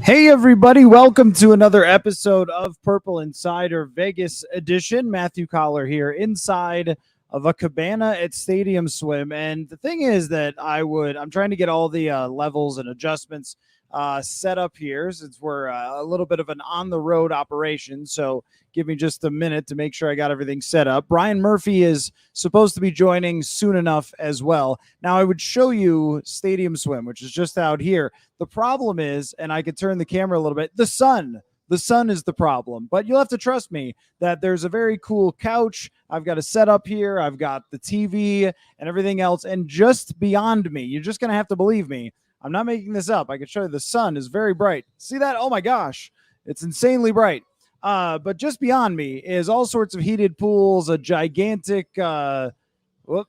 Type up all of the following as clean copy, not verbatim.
Hey, everybody. Welcome to another episode of Purple Insider Vegas edition. Matthew Coller here inside of a cabana at Stadium Swim. And the thing is that I'm trying to get all the levels and adjustments set up here since we're a little bit of an on the road operation. So give me just a minute to make sure I got everything set up. Brian Murphy is supposed to be joining soon enough as well. Now I would show you Stadium Swim, which is just out here. The problem is, and I could turn the camera a little bit, the sun. The sun is the problem. But you'll have to trust me that there's a very cool couch. I've got a setup here. I've got the TV and everything else. And just beyond me, you're just going to have to believe me. I'm not making this up. I can show you the sun is very bright. See that? Oh my gosh. It's insanely bright. But just beyond me is all sorts of heated pools, a gigantic, let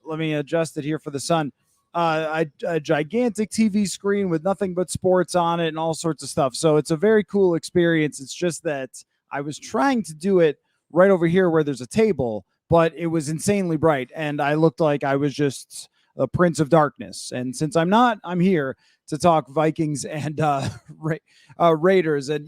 me adjust it here for the sun. A gigantic TV screen with nothing but sports on it and all sorts of stuff. So it's a very cool experience. It's just that I was trying to do it right over here where there's a table, but it was insanely bright and I looked like I was just a prince of darkness. And since I'm not, I'm here to talk Vikings and Raiders. And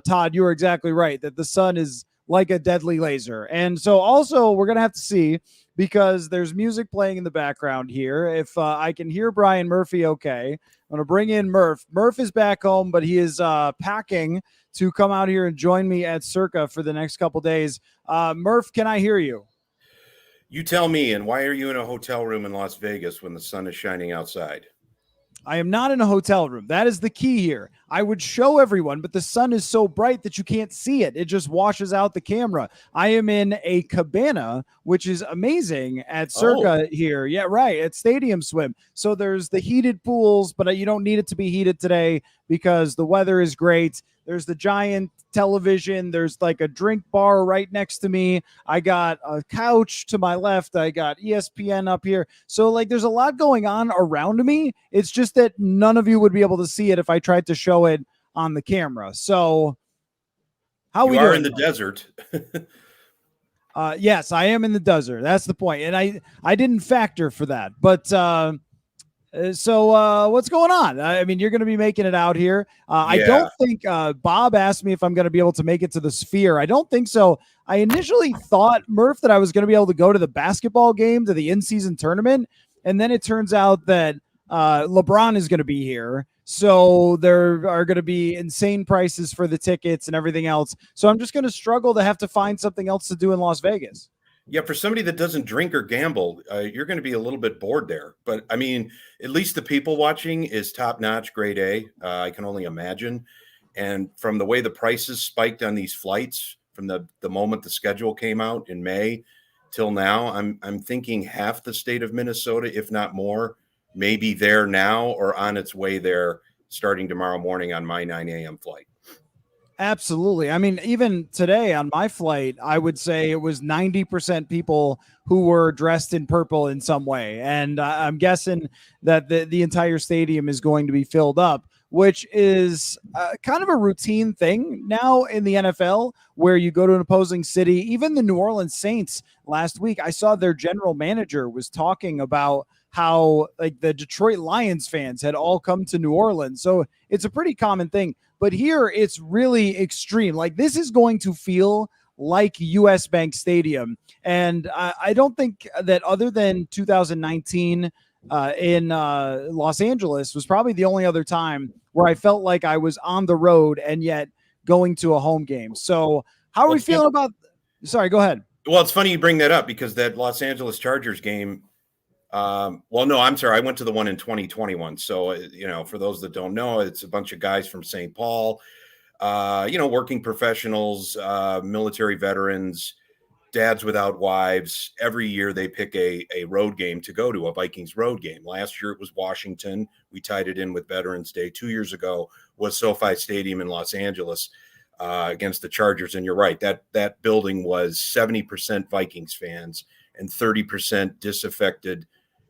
Todd, you were exactly right that the sun is like a deadly laser. And so also we're going to have to see, because there's music playing in the background here, if I can hear Brian Murphy okay. I'm going to bring in Murph. Murph is back home, but he is packing to come out here and join me at Circa for the next couple days. Murph, can I hear you? You tell me, and why are you in a hotel room in Las Vegas when the sun is shining outside? I am not in a hotel room. That is the key here. I would show everyone, but the sun is so bright that you can't see it. It just washes out the camera. I am in a cabana, which is amazing at Circa here. Yeah, right. At Stadium Swim. So there's the heated pools, but you don't need it to be heated today because the weather is great. There's the giant television. There's like a drink bar right next to me. I got a couch to my left. I got ESPN up here. So like there's a lot going on around me. It's just that none of you would be able to see it if I tried to show it on the camera. So how you we are doing? In the desert. Yes, I am in the desert. That's the point. And I didn't factor for that. But so what's going on? I mean, you're going to be making it out here. I don't think Bob asked me if I'm going to be able to make it to the Sphere. I don't think so. I initially thought, Murph, that I was going to be able to go to the basketball game, to the in-season tournament. And then it turns out that LeBron is going to be here. So there are going to be insane prices for the tickets and everything else. So I'm just going to struggle to have to find something else to do in Las Vegas. Yeah, for somebody that doesn't drink or gamble, you're going to be a little bit bored there. But, I mean, at least the people watching is top-notch, grade A. I can only imagine. And from the way the prices spiked on these flights from the moment the schedule came out in May till now, I'm thinking half the state of Minnesota, if not more, may be there now or on its way there starting tomorrow morning on my 9 a.m. flight. Absolutely. I mean, even today on my flight, I would say it was 90% people who were dressed in purple in some way. And I'm guessing that the entire stadium is going to be filled up, which is kind of a routine thing now in the NFL, where you go to an opposing city. Even the New Orleans Saints last week, I saw their general manager was talking about how like the Detroit Lions fans had all come to New Orleans. So it's a pretty common thing. But here it's really extreme. Like this is going to feel like US Bank Stadium. And I don't think that other than 2019 in Los Angeles was probably the only other time where I felt like I was on the road and yet going to a home game. So how are we feeling about, sorry, go ahead. Well, it's funny you bring that up because that Los Angeles Chargers game, no, I'm sorry. I went to the one in 2021. So, for those that don't know, it's a bunch of guys from St. Paul, working professionals, military veterans, dads without wives. Every year they pick a road game to go to, a Vikings road game. Last year it was Washington. We tied it in with Veterans Day. 2 years ago was SoFi Stadium in Los Angeles against the Chargers. And you're right, that building was 70% Vikings fans and 30% disaffected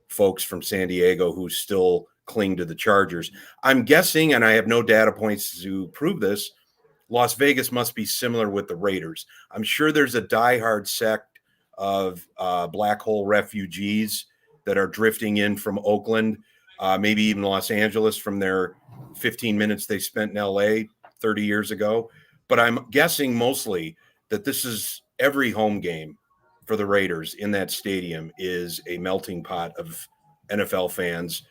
folks from San Diego who still cling to the Chargers. I'm guessing, and I have no data points to prove this, Las Vegas must be similar with the Raiders. I'm sure there's a diehard sect of black hole refugees that are drifting in from Oakland, maybe even Los Angeles from their 15 minutes they spent in LA 30 years ago. But I'm guessing mostly that this is every home game for the Raiders in that stadium is a melting pot of NFL fans,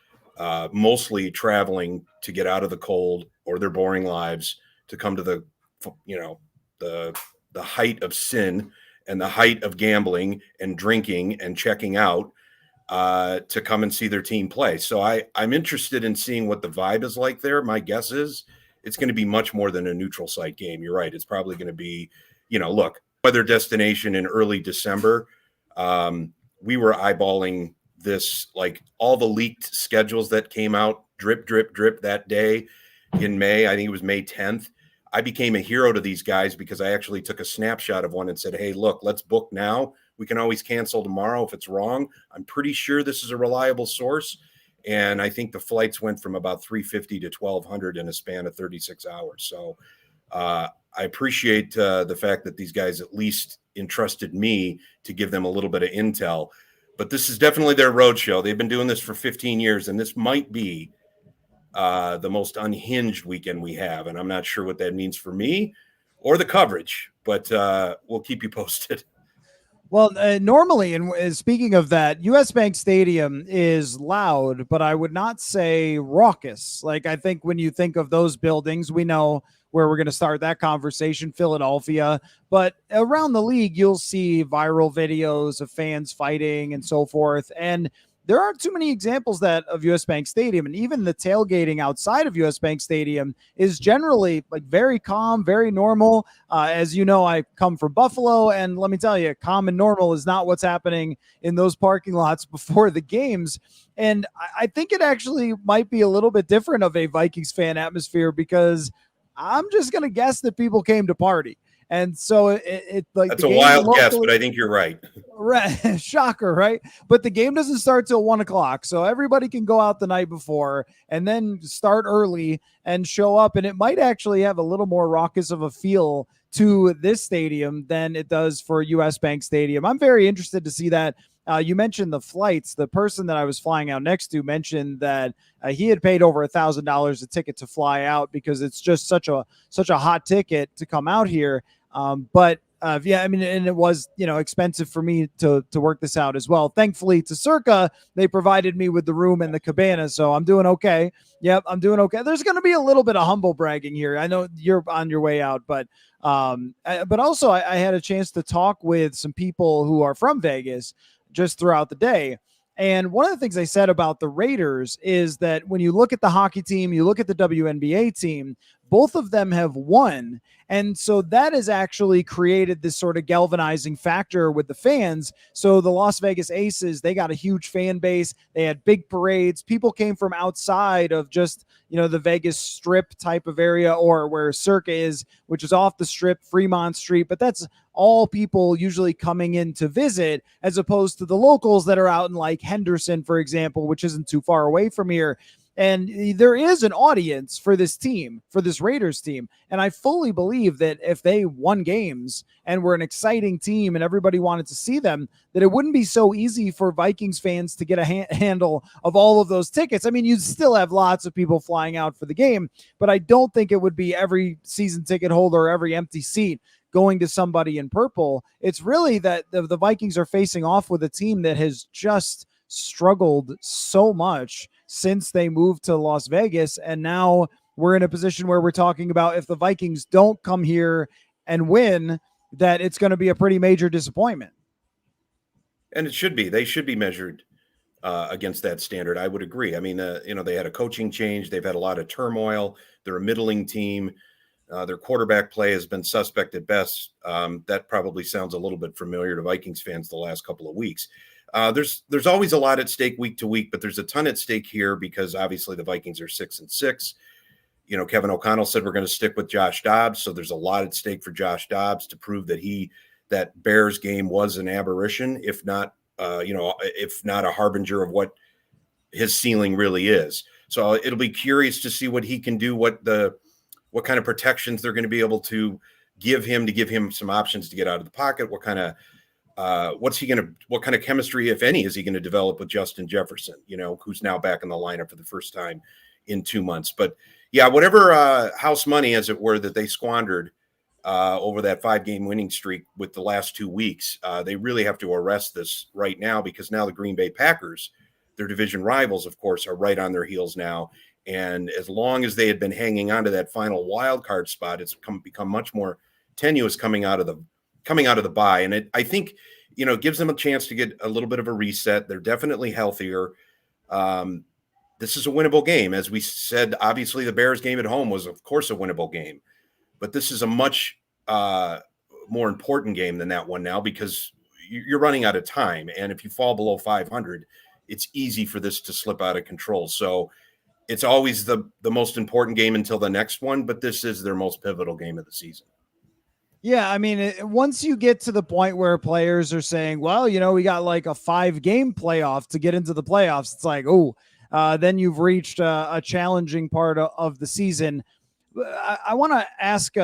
mostly traveling to get out of the cold or their boring lives to come to the, the height of sin and the height of gambling and drinking and checking out to come and see their team play. So I'm interested in seeing what the vibe is like there. My guess is it's going to be much more than a neutral site game. You're right. It's probably going to be, look, weather destination in early December. We were eyeballing this, like all the leaked schedules that came out, drip, drip, drip that day in May. I think it was May 10th. I became a hero to these guys because I actually took a snapshot of one and said, hey, look, let's book now. We can always cancel tomorrow if it's wrong. I'm pretty sure this is a reliable source. And I think the flights went from about 350 to 1,200 in a span of 36 hours. So I appreciate the fact that these guys at least entrusted me to give them a little bit of intel. But this is definitely their roadshow. They've been doing this for 15 years, and this might be the most unhinged weekend we have. And I'm not sure what that means for me or the coverage, but we'll keep you posted. Well, normally, and speaking of that, US Bank Stadium is loud, but I would not say raucous. Like, I think when you think of those buildings, we know where we're going to start that conversation, Philadelphia. But around the league, you'll see viral videos of fans fighting and so forth. And there aren't too many examples of US Bank Stadium, and even the tailgating outside of US Bank Stadium is generally like very calm, very normal. As you know, I come from Buffalo, and let me tell you, calm and normal is not what's happening in those parking lots before the games. And I think it actually might be a little bit different of a Vikings fan atmosphere, because I'm just going to guess that people came to party. And so it like that's a wild guess, but I think you're right. Right. Shocker, right? But the game doesn't start till 1:00. So everybody can go out the night before and then start early and show up. And it might actually have a little more raucous of a feel to this stadium than it does for US Bank Stadium. I'm very interested to see that. You mentioned the flights. The person that I was flying out next to mentioned that he had paid over $1,000 a ticket to fly out because it's just such a hot ticket to come out here. But yeah, I mean, and it was, expensive for me to work this out as well. Thankfully to Circa, they provided me with the room and the cabana. So I'm doing okay. Yep. I'm doing okay. There's going to be a little bit of humble bragging here. I know you're on your way out, but also I had a chance to talk with some people who are from Vegas just throughout the day. And one of the things they said about the Raiders is that when you look at the hockey team, you look at the WNBA team, both of them have won. And so that has actually created this sort of galvanizing factor with the fans. So the Las Vegas Aces, they got a huge fan base. They had big parades. People came from outside of just, the Vegas Strip type of area, or where Circa is, which is off the Strip, Fremont Street. But that's all people usually coming in to visit, as opposed to the locals that are out in like Henderson, for example, which isn't too far away from here. And there is an audience for this team, for this Raiders team. And I fully believe that if they won games and were an exciting team and everybody wanted to see them, that it wouldn't be so easy for Vikings fans to get a handle of all of those tickets. I mean, you'd still have lots of people flying out for the game, but I don't think it would be every season ticket holder or every empty seat going to somebody in purple. It's really that the Vikings are facing off with a team that has just struggled so much since they moved to Las Vegas. And now we're in a position where we're talking about, if the Vikings don't come here and win, that it's going to be a pretty major disappointment. And it should be. They should be measured against that standard. I would agree. I mean, they had a coaching change. They've had a lot of turmoil. They're a middling team. Their quarterback play has been suspect at best. That probably sounds a little bit familiar to Vikings fans the last couple of weeks. There's always a lot at stake week to week, but there's a ton at stake here because obviously the Vikings are 6-6. Kevin O'Connell said we're going to stick with Josh Dobbs, so there's a lot at stake for Josh Dobbs to prove that Bears game was an aberration, if not a harbinger of what his ceiling really is. So it'll be curious to see what he can do, what kind of protections they're going to be able to give him some options to get out of the pocket, what kind of chemistry, if any, is he going to develop with Justin Jefferson, who's now back in the lineup for the first time in 2 months. But yeah, whatever house money, as it were, that they squandered over that 5-game winning streak with the last 2 weeks, they really have to arrest this right now, because now the Green Bay Packers, their division rivals, of course, are right on their heels now. And as long as they had been hanging on to that final wild card spot, it's become much more tenuous coming out of the bye. And I think, it gives them a chance to get a little bit of a reset. They're definitely healthier. This is a winnable game. As we said, obviously the Bears game at home was, of course, a winnable game. But this is a much more important game than that one now, because you're running out of time. And if you fall below 500, it's easy for this to slip out of control. So it's always the most important game until the next one, but this is their most pivotal game of the season. Yeah, I mean, once you get to the point where players are saying, well, we got like a 5-game playoff to get into the playoffs, it's like, then you've reached a challenging part of the season. I want to ask,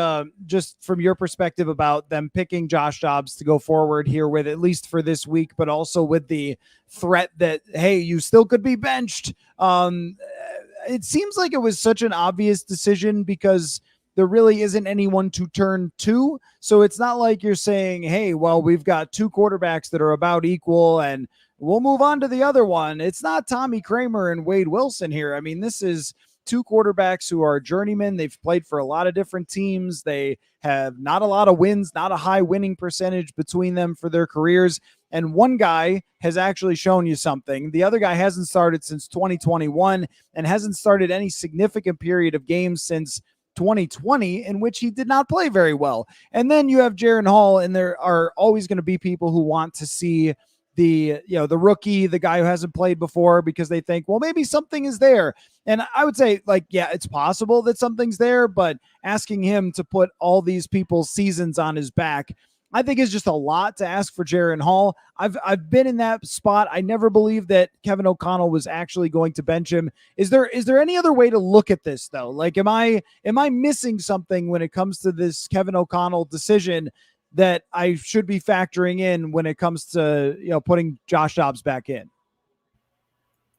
just from your perspective, about them picking Josh Dobbs to go forward here with, at least for this week, but also with the threat that, hey, you still could be benched. It seems like it was such an obvious decision, because there really isn't anyone to turn to. So it's not like you're saying, hey, well, we've got 2 quarterbacks that are about equal and we'll move on to the other one. It's not Tommy Kramer and Wade Wilson here. I mean, this is 2 quarterbacks who are journeymen. They've played for a lot of different teams. They have not a lot of wins, not a high winning percentage between them for their careers. And one guy has actually shown you something. The other guy hasn't started since 2021 and hasn't started any significant period of games since 2020, in which he did not play very well. And then you have Jaren Hall, and there are always going to be people who want to see the rookie, the guy who hasn't played before, because they think, well, maybe something is there. And I would say, like, yeah, it's possible that something's there, but asking him to put all these people's seasons on his back, I think, is just a lot to ask for Jaren Hall. I've been in that spot. I never believed that Kevin O'Connell was actually going to bench him. Is there any other way to look at this, though? Like, am I missing something when it comes to this Kevin O'Connell decision that I should be factoring in when it comes to, putting Josh Dobbs back in?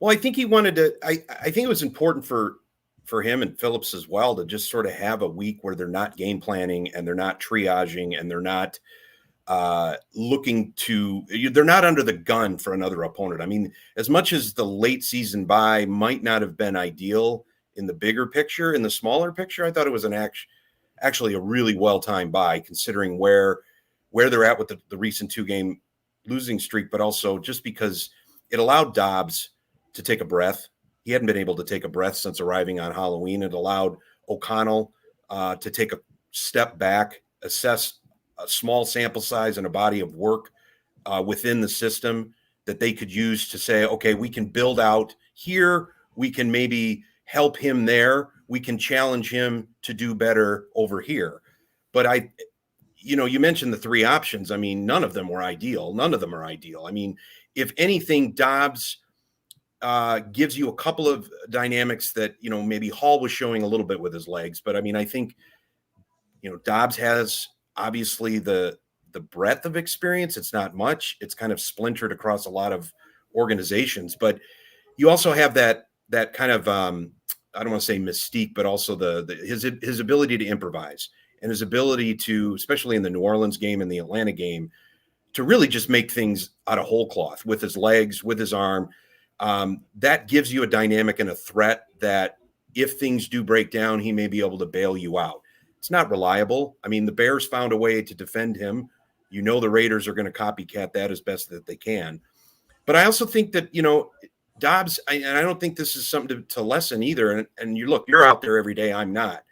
Well, I think he wanted to. I think it was important for him and Phillips as well to just sort of have a week where they're not game planning and they're not triaging and they're not they're not under the gun for another opponent. I mean, as much as the late season bye might not have been ideal in the bigger picture, in the smaller picture, I thought it was actually a really well-timed bye, considering where they're at with the recent 2-game losing streak, but also just because it allowed Dobbs to take a breath. He hadn't been able to take a breath since arriving on Halloween. It allowed O'Connell to take a step back, assess a small sample size and a body of work within the system that they could use to say, okay, we can build out here. We can maybe help him there. We can challenge him to do better over here. But you mentioned the 3 options. I mean, none of them were ideal. None of them are ideal. I mean, if anything, Dobbs gives you a couple of dynamics that, maybe Hall was showing a little bit with his legs. But I mean, I think, Dobbs has obviously the breadth of experience. It's not much. It's kind of splintered across a lot of organizations, but you also have that kind of, I don't want to say mystique, but also his ability to improvise and his ability to, especially in the New Orleans game and the Atlanta game, to really just make things out of whole cloth with his legs, with his arm. That gives you a dynamic and a threat that if things do break down, he may be able to bail you out. It's not reliable. I mean, the Bears found a way to defend him. The Raiders are going to copycat that as best that they can. But I also think that, Dobbs, and I don't think this is something to lessen either. And you're out there every day. I'm not.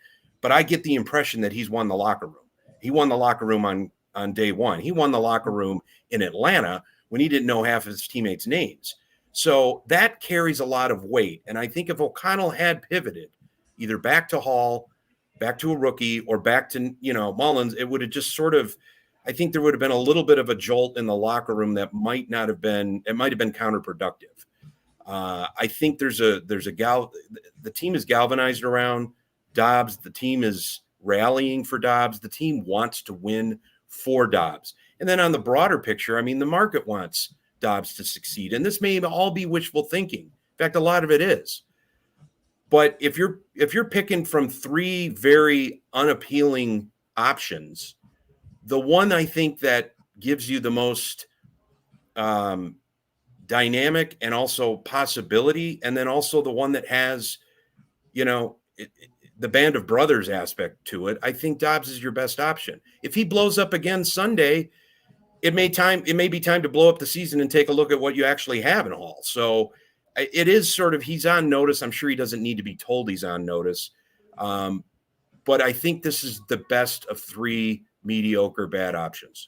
But I get the impression that he's won the locker room. He won the locker room on day one. He won the locker room in Atlanta when he didn't know half of his teammates' names. So that carries a lot of weight. And I think if O'Connell had pivoted either back to Hall, back to a rookie, or back to, Mullins, it would have just sort of, I think there would have been a little bit of a jolt in the locker room that might have been counterproductive. I think the team is galvanized around Dobbs. The team is rallying for Dobbs. The team wants to win for Dobbs. And then on the broader picture, I mean, the market wants Dobbs to succeed. And this may all be wishful thinking. In fact, a lot of it is. But if you're picking from three very unappealing options, the one I think that gives you the most dynamic and also possibility, and then also the one that has, the band of brothers aspect to it, I think Dobbs is your best option. If he blows up again Sunday, it may be time to blow up the season and take a look at what you actually have in Hall. So it is sort of, he's on notice. I'm sure he doesn't need to be told he's on notice. But I think this is the best of three mediocre bad options.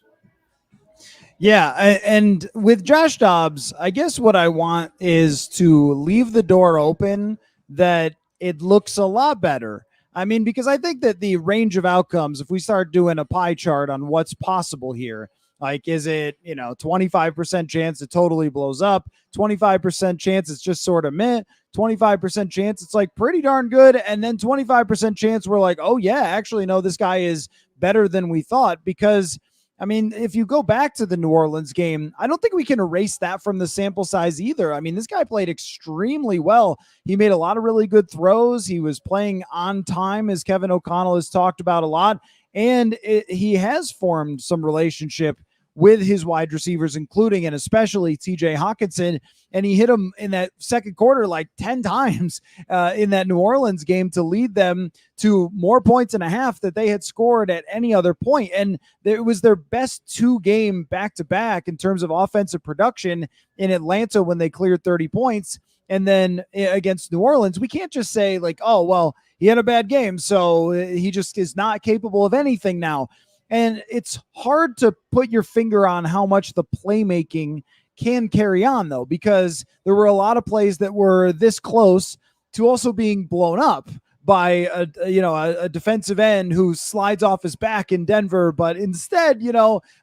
Yeah, and with Josh Dobbs, I guess what I want is to leave the door open that it looks a lot better. I mean, because I think that the range of outcomes, if we start doing a pie chart on what's possible here, like, is it, 25% chance it totally blows up, 25% chance it's just sort of meh, 25% chance it's like pretty darn good, and then 25% chance we're like, oh yeah, actually, no, this guy is better than we thought. Because I mean, if you go back to the New Orleans game, I don't think we can erase that from the sample size either. I mean, this guy played extremely well. He made a lot of really good throws. He was playing on time, as Kevin O'Connell has talked about a lot. And he has formed some relationship with his wide receivers, including and especially TJ Hawkinson. And he hit him in that second quarter like 10 times in that New Orleans game to lead them to more points and a half that they had scored at any other point. And it was their best 2-game back-to-back in terms of offensive production in Atlanta when they cleared 30 points. And then against New Orleans, we can't just say like, oh, well, he had a bad game, so he just is not capable of anything now. And it's hard to put your finger on how much the playmaking can carry on, though, because there were a lot of plays that were this close to also being blown up by a defensive end who slides off his back in Denver, but instead,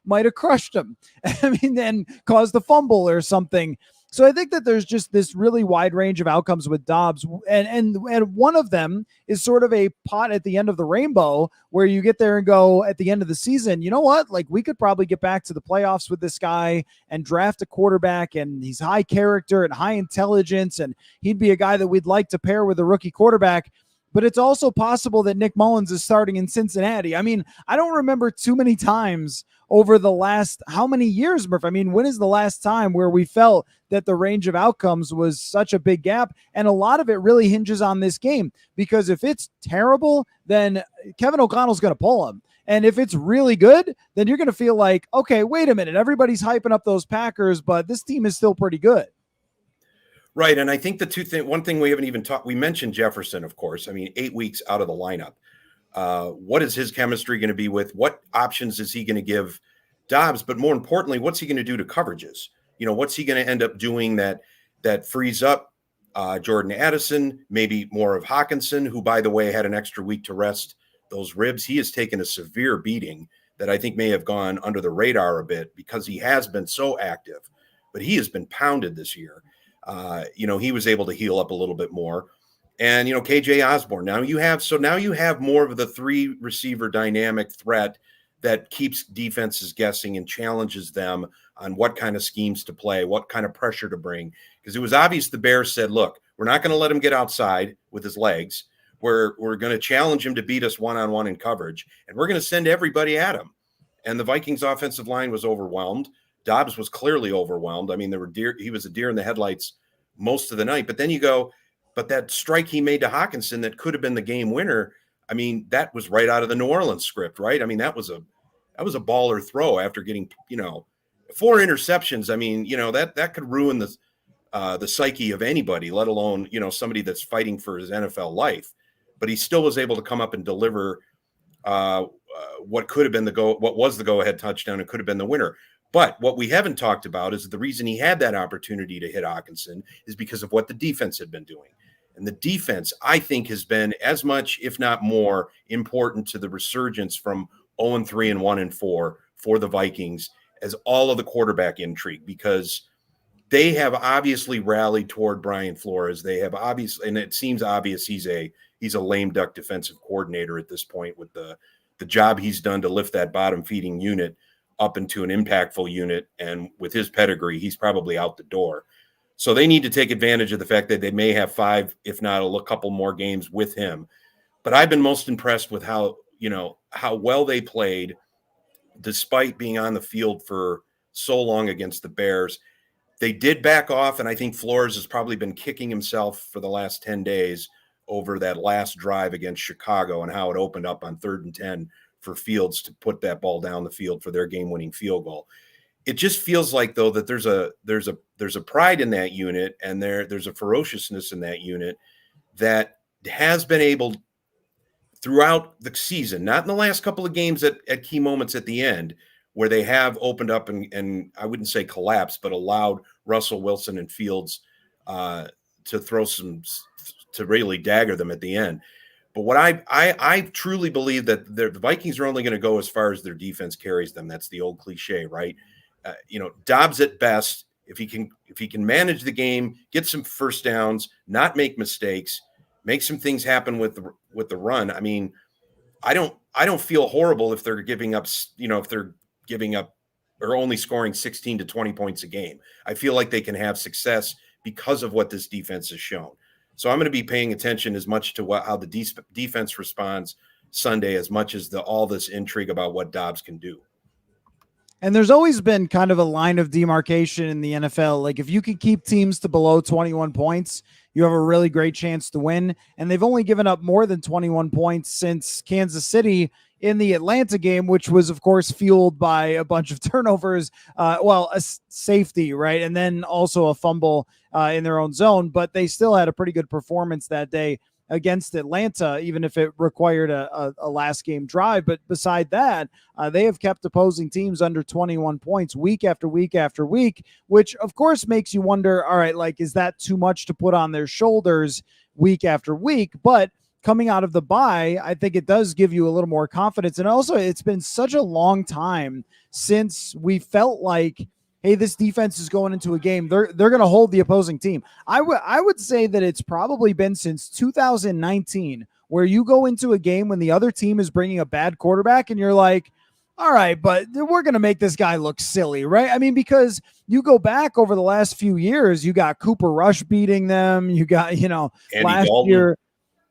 might have crushed him. I mean, then caused a fumble or something. So I think that there's just this really wide range of outcomes with Dobbs. And one of them is sort of a pot at the end of the rainbow where you get there and go at the end of the season, you know what? Like, we could probably get back to the playoffs with this guy and draft a quarterback, and he's high character and high intelligence, and he'd be a guy that we'd like to pair with a rookie quarterback. But it's also possible that Nick Mullins is starting in Cincinnati. I mean, I don't remember too many times over the last, how many years, Murph? I mean, when is the last time where we felt that the range of outcomes was such a big gap? And a lot of it really hinges on this game, because if it's terrible, then Kevin O'Connell's going to pull him. And if it's really good, then you're going to feel like, okay, wait a minute, everybody's hyping up those Packers, but this team is still pretty good. Right. And I think one thing we haven't even talked, we mentioned Jefferson, of course. I mean, 8 weeks out of the lineup. What is his chemistry going to be with? What options is he going to give Dobbs? But more importantly, what's he going to do to coverages? What's he going to end up doing that frees up Jordan Addison, maybe more of Hawkinson, who, by the way, had an extra week to rest those ribs. He has taken a severe beating that I think may have gone under the radar a bit because he has been so active, but he has been pounded this year. He was able to heal up a little bit more. And, KJ Osborne, now you have more of the 3 receiver dynamic threat that keeps defenses guessing and challenges them on what kind of schemes to play, what kind of pressure to bring. Because it was obvious the Bears said, look, we're not going to let him get outside with his legs. We're going to challenge him to beat us one-on-one in coverage, and we're going to send everybody at him. And the Vikings offensive line was overwhelmed. Dobbs was clearly overwhelmed. I mean, he was a deer in the headlights most of the night. But then you go, but that strike he made to Hawkinson that could have been the game winner, I mean, that was right out of the New Orleans script, right? I mean, that was a baller throw after getting, 4 interceptions. I mean, that could ruin the psyche of anybody, let alone, somebody that's fighting for his NFL life. But he still was able to come up and deliver what was the go-ahead touchdown and could have been the winner. But what we haven't talked about is the reason he had that opportunity to hit Hawkinson is because of what the defense had been doing. And the defense, I think, has been as much, if not more, important to the resurgence from 0-3 and 1-4 for the Vikings as all of the quarterback intrigue, because they have obviously rallied toward Brian Flores. They have obviously, and it seems obvious he's a lame duck defensive coordinator at this point with the job he's done to lift that bottom feeding unit up into an impactful unit. And with his pedigree, he's probably out the door. So they need to take advantage of the fact that they may have 5, if not a couple more games with him. But I've been most impressed with how well they played despite being on the field for so long against the Bears. They did back off, and I think Flores has probably been kicking himself for the last 10 days over that last drive against Chicago and how it opened up on 3rd and 10 for Fields to put that ball down the field for their game-winning field goal. It just feels like, though, that there's a pride in that unit, and there's a ferociousness in that unit that has been able throughout the season, not in the last couple of games at key moments at the end, where they have opened up and I wouldn't say collapsed, but allowed Russell Wilson and Fields to throw to really dagger them at the end. But what I truly believe that the Vikings are only going to go as far as their defense carries them. That's the old cliche, right? Dobbs at best, if he can manage the game, get some first downs, not make mistakes, make some things happen with the run. I mean, I don't feel horrible if they're giving up, or only scoring 16 to 20 points a game. I feel like they can have success because of what this defense has shown. So I'm going to be paying attention as much to how the defense responds Sunday as much as all this intrigue about what Dobbs can do. And there's always been kind of a line of demarcation in the NFL. Like if you can keep teams to below 21 points, you have a really great chance to win. And they've only given up more than 21 points since Kansas City in the Atlanta game, which was, of course, fueled by a bunch of turnovers, a safety, right? And then also a fumble in their own zone. But they still had a pretty good performance that day against Atlanta, even if it required a last game drive. But beside that, they have kept opposing teams under 21 points week after week after week, which of course makes you wonder, all right, like, is that too much to put on their shoulders week after week? But coming out of the bye, I think it does give you a little more confidence. And also, it's been such a long time since we felt like, hey, this defense is going into a game, they're going to hold the opposing team. I would say that it's probably been since 2019 where you go into a game when the other team is bringing a bad quarterback and you're like, all right, but we're going to make this guy look silly, right? I mean, because you go back over the last few years, you got Cooper Rush beating them. You got, Andy last Dalton. year.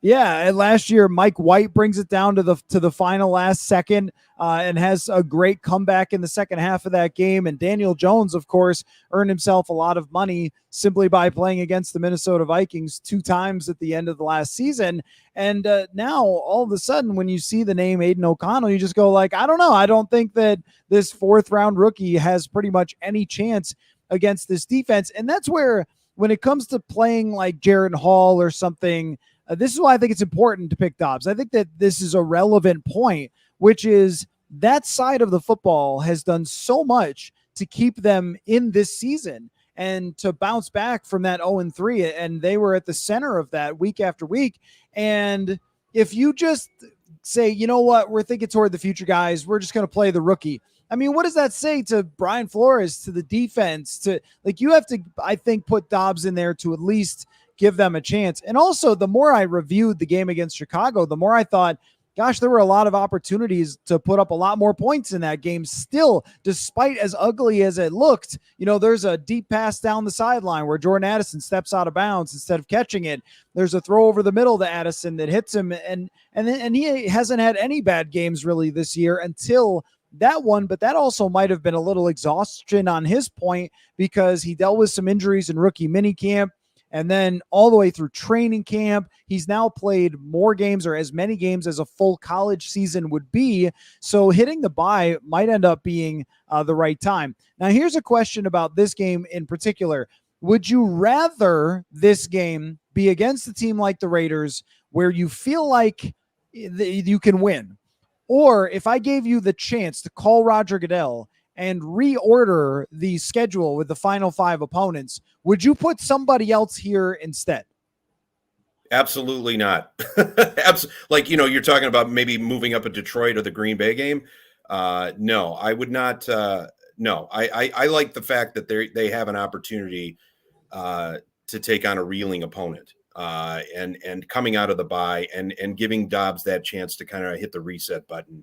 Yeah, and last year Mike White brings it down to the final last second and has a great comeback in the second half of that game. And Daniel Jones, of course, earned himself a lot of money simply by playing against the Minnesota Vikings 2 times at the end of the last season. And now all of a sudden, when you see the name Aiden O'Connell, you just go like, I don't know. I don't think that this 4th round rookie has pretty much any chance against this defense. And that's where, when it comes to playing like Jared Hall or something, this is why I think it's important to pick Dobbs. I think that this is a relevant point, which is that side of the football has done so much to keep them in this season and to bounce back from that 0-3. And they were at the center of that week after week. And if you just say, you know what, we're thinking toward the future, guys, we're just going to play the rookie. I mean, what does that say to Brian Flores, to the defense, to like, you have to, I think, put Dobbs in there to at least give them a chance. And also, the more I reviewed the game against Chicago, the more I thought, gosh, there were a lot of opportunities to put up a lot more points in that game still, despite as ugly as it looked. There's a deep pass down the sideline where Jordan Addison steps out of bounds instead of catching it. There's a throw over the middle to Addison that hits him. And he hasn't had any bad games really this year until that one, but that also might have been a little exhaustion on his point because he dealt with some injuries in rookie minicamp. And then all the way through training camp, he's now played more games or as many games as a full college season would be. So hitting the bye might end up being the right time. Now, here's a question about this game in particular. Would you rather this game be against a team like the Raiders where you feel like you can win? Or if I gave you the chance to call Roger Goodell and reorder the schedule with the final 5 opponents, would you put somebody else here instead? Absolutely not. Like, you're talking about maybe moving up a Detroit or the Green Bay game. No, I would not. No, I like the fact that they have an opportunity to take on a reeling opponent and coming out of the bye and giving Dobbs that chance to kind of hit the reset button.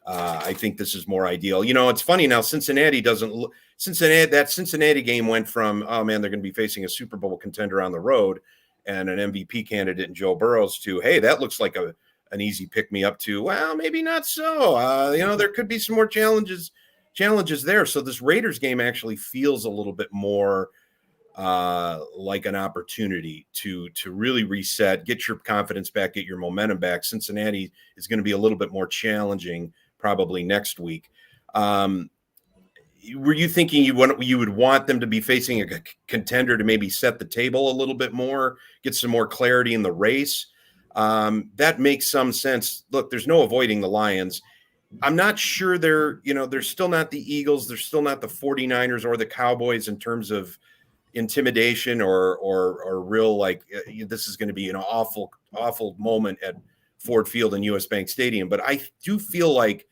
I think this is more ideal. You know, it's funny now. Cincinnati doesn't look. That Cincinnati game went from, oh man, they're going to be facing a Super Bowl contender on the road and an MVP candidate in Joe Burrows to, hey, that looks like an easy pick me up to, well, maybe not so. You know, there could be some more challenges there. So this Raiders game actually feels a little bit more like an opportunity to really reset, get your confidence back, get your momentum back. Cincinnati is going to be a little bit more challenging probably next week. Were you thinking you would want them to be facing a contender to maybe set the table a little bit more, get some more clarity in the race? That makes some sense. Look, there's no avoiding the Lions. I'm not sure they're still not the Eagles. They're still not the 49ers or the Cowboys in terms of intimidation or real, like, this is going to be an awful moment at Ford Field and US Bank Stadium. But I do feel like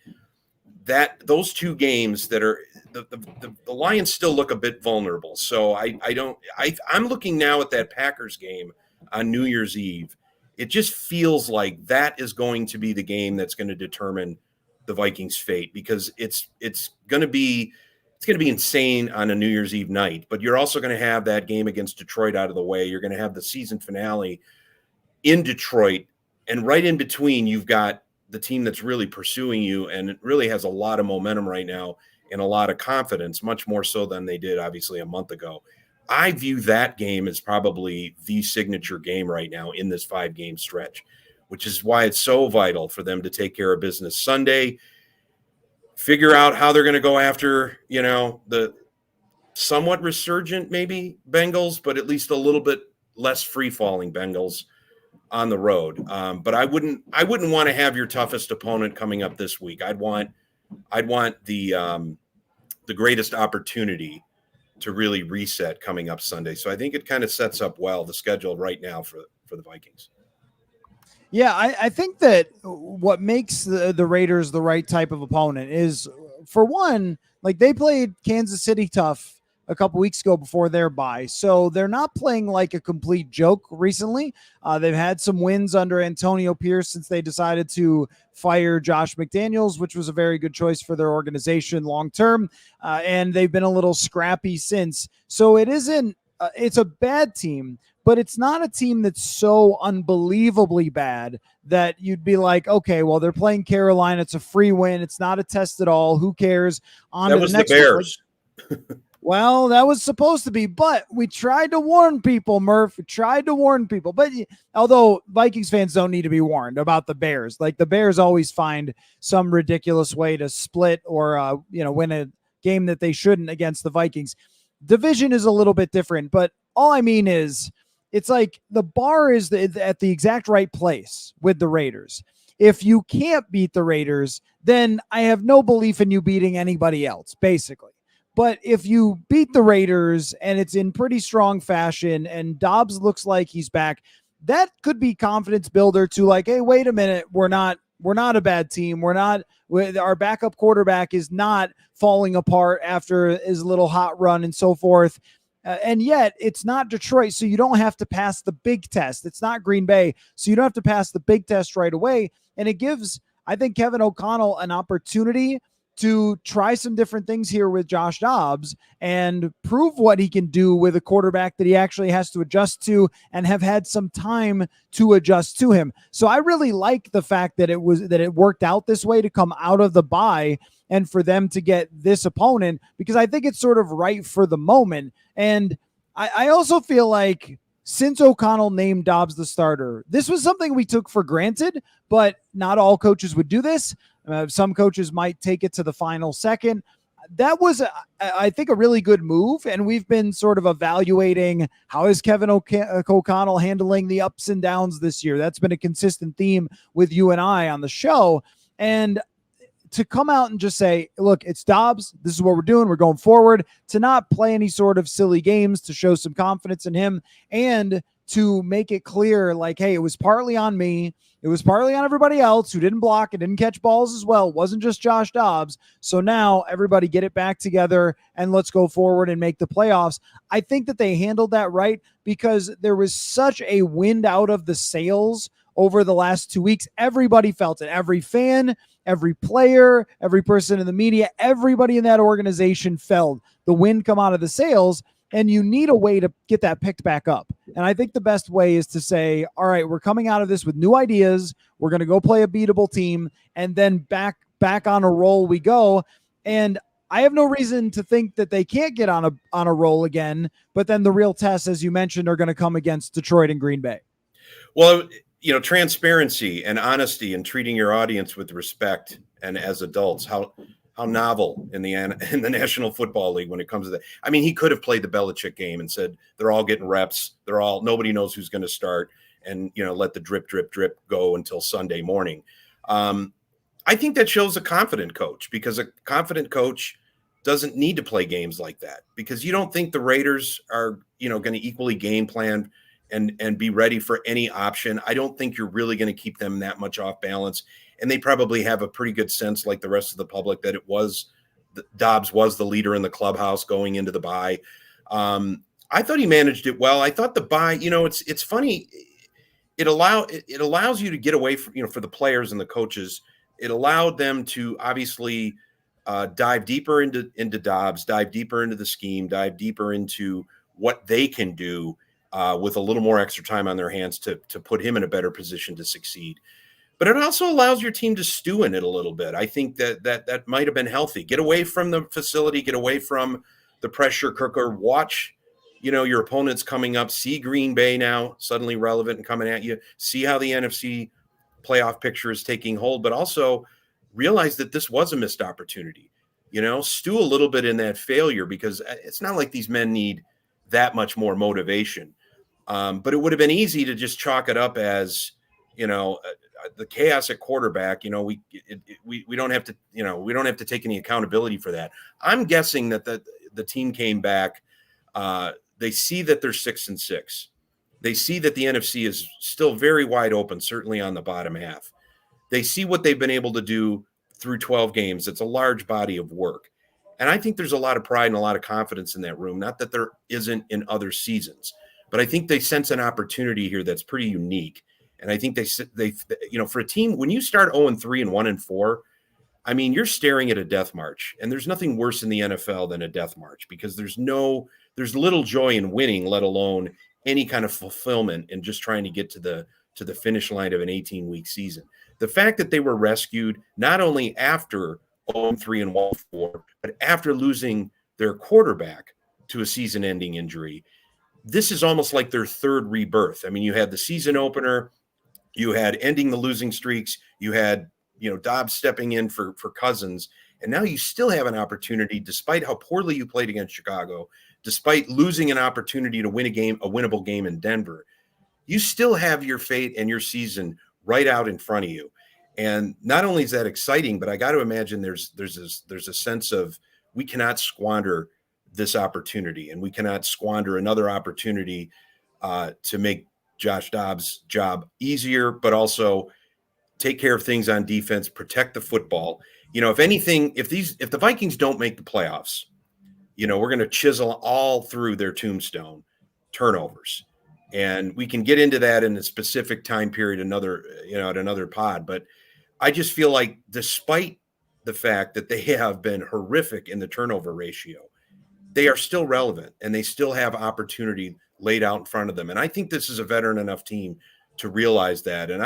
that those two games that are the Lions still look a bit vulnerable. So I'm looking now at that Packers game on New Year's Eve. It just feels like that is going to be the game that's going to determine the Vikings' fate, because it's going to be insane on a New Year's Eve night. But you're also going to have that game against Detroit out of the way. You're going to have the season finale in Detroit, and right in between, you've got the team that's really pursuing you, and it really has a lot of momentum right now and a lot of confidence, much more so than they did obviously a month ago. I view that game as probably the signature game right now in this 5-game stretch, which is why it's so vital for them to take care of business Sunday, figure out how they're going to go after, the somewhat resurgent maybe Bengals, but at least a little bit less free-falling Bengals on the road. But I wouldn't want to have your toughest opponent coming up this week. I'd want the greatest opportunity to really reset coming up Sunday. So I think it kind of sets up well the schedule right now for the Vikings. Yeah, I think that what makes the Raiders the right type of opponent is, for one, like, they played Kansas City tough a couple weeks ago before their bye. So they're not playing like a complete joke recently. They've had some wins under Antonio Pierce since they decided to fire Josh McDaniels, which was a very good choice for their organization long-term. And they've been a little scrappy since. So it's a bad team, but it's not a team that's so unbelievably bad that you'd be like, okay, well, they're playing Carolina. It's a free win. It's not a test at all. Who cares? That was the Bears. Well, that was supposed to be, but we tried to warn people, Murph. We tried to warn people. But although Vikings fans don't need to be warned about the Bears, like, the Bears always find some ridiculous way to split or, win a game that they shouldn't against the Vikings. Division is a little bit different, but all I mean is, it's like the bar is at the exact right place with the Raiders. If you can't beat the Raiders, then I have no belief in you beating anybody else, basically. But if you beat the Raiders and it's in pretty strong fashion and Dobbs looks like he's back, that could be confidence builder to, like, hey, wait a minute, we're not a bad team. Our backup quarterback is not falling apart after his little hot run and so forth. And yet it's not Detroit, so you don't have to pass the big test. It's not Green Bay, so you don't have to pass the big test right away. And it gives, I think, Kevin O'Connell an opportunity to try some different things here with Josh Dobbs and prove what he can do with a quarterback that he actually has to adjust to and have had some time to adjust to him. So I really like the fact that it worked out this way to come out of the bye and for them to get this opponent, because I think it's sort of right for the moment. And I also feel like, since O'Connell named Dobbs the starter, this was something we took for granted, but not all coaches would do this. Some coaches might take it to the final second. That was, I think, a really good move, and we've been sort of evaluating how is Kevin O'Connell handling the ups and downs this year. That's been a consistent theme with you and I on the show. And to come out and just say, look, it's Dobbs, this is what we're doing, we're going forward, to not play any sort of silly games, to show some confidence in him, and to make it clear, like, hey, it was partly on me, it was partly on everybody else who didn't block and didn't catch balls as well. It wasn't just Josh Dobbs. So now everybody get it back together and let's go forward and make the playoffs. I think that they handled that right, because there was such a wind out of the sails over the last 2 weeks. Everybody felt it. Every fan, every player, every person in the media, everybody in that organization felt the wind come out of the sails, and you need a way to get that picked back up. And I think the best way is to say, all right, we're coming out of this with new ideas. We're going to go play a beatable team, and then back on a roll we go. And I have no reason to think that they can't get on a roll again, but then the real tests, as you mentioned, are going to come against Detroit and Green Bay. Well, transparency and honesty and treating your audience with respect and as adults, how novel in the National Football League when it comes to that. I mean, he could have played the Belichick game and said, they're all getting reps. Nobody knows who's going to start, and, let the drip, drip, drip go until Sunday morning. I think that shows a confident coach, because a confident coach doesn't need to play games like that, because you don't think the Raiders are, going to equally game plan and be ready for any option. I don't think you're really going to keep them that much off balance. And they probably have a pretty good sense, like the rest of the public, that Dobbs was the leader in the clubhouse going into the bye. I thought he managed it well. I thought the bye, it's funny. It allows you to get away from, for the players and the coaches. It allowed them to obviously dive deeper into Dobbs, dive deeper into the scheme, dive deeper into what they can do with a little more extra time on their hands to put him in a better position to succeed. But it also allows your team to stew in it a little bit. I think that might have been healthy. Get away from the facility, get away from the pressure cooker, watch, your opponents coming up, see Green Bay now suddenly relevant and coming at you, see how the NFC playoff picture is taking hold, but also realize that this was a missed opportunity. Stew a little bit in that failure, because it's not like these men need that much more motivation. But it would have been easy to just chalk it up as, the chaos at quarterback. We don't have to, we don't have to take any accountability for that. I'm guessing that the team came back. They see that they're 6-6. They see that the NFC is still very wide open, certainly on the bottom half. They see what they've been able to do through 12 games. It's a large body of work. And I think there's a lot of pride and a lot of confidence in that room. Not that there isn't in other seasons, but I think they sense an opportunity here that's pretty unique. And I think they for a team, when you start 0-3 and 1-4, I mean, you're staring at a death march, and there's nothing worse in the NFL than a death march, because there's little joy in winning, let alone any kind of fulfillment in just trying to get to the finish line of an 18-week season. The fact that they were rescued not only after 0-3 and 1-4, but after losing their quarterback to a season-ending injury, this is almost like their third rebirth. I mean, you had the season opener, you had ending the losing streaks, you had Dobbs stepping in for Cousins, and now you still have an opportunity, despite how poorly you played against Chicago, despite losing an opportunity to win a winnable game in Denver. You still have your fate and your season right out in front of you. And not only is that exciting, but I got to imagine there's a sense of, we cannot squander this opportunity, and we cannot squander another opportunity to make Josh Dobbs' job easier, but also take care of things on defense, protect the football. If anything, if the Vikings don't make the playoffs, we're going to chisel all through their tombstone turnovers. And we can get into that in a specific time period, at another pod. But I just feel like, despite the fact that they have been horrific in the turnover ratio, they are still relevant, and they still have opportunity laid out in front of them. And I think this is a veteran enough team to realize that. And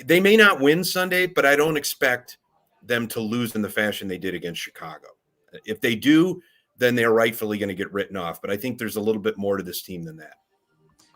they may not win Sunday, but I don't expect them to lose in the fashion they did against Chicago. If they do, then they're rightfully going to get written off. But I think there's a little bit more to this team than that.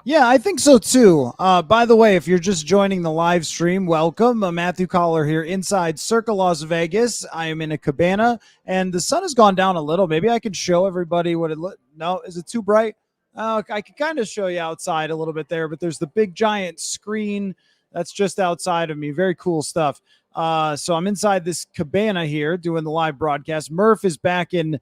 Yeah, I think so too. By the way, if you're just joining the live stream, welcome. Matthew Coller here inside Circa, Las Vegas. I am in a cabana, and the sun has gone down a little. Maybe I could show everybody what it looks. No, is it too bright? I could kind of show you outside a little bit there, but there's the big giant screen that's just outside of me. Very cool stuff. So I'm inside this cabana here doing the live broadcast. Murph is back in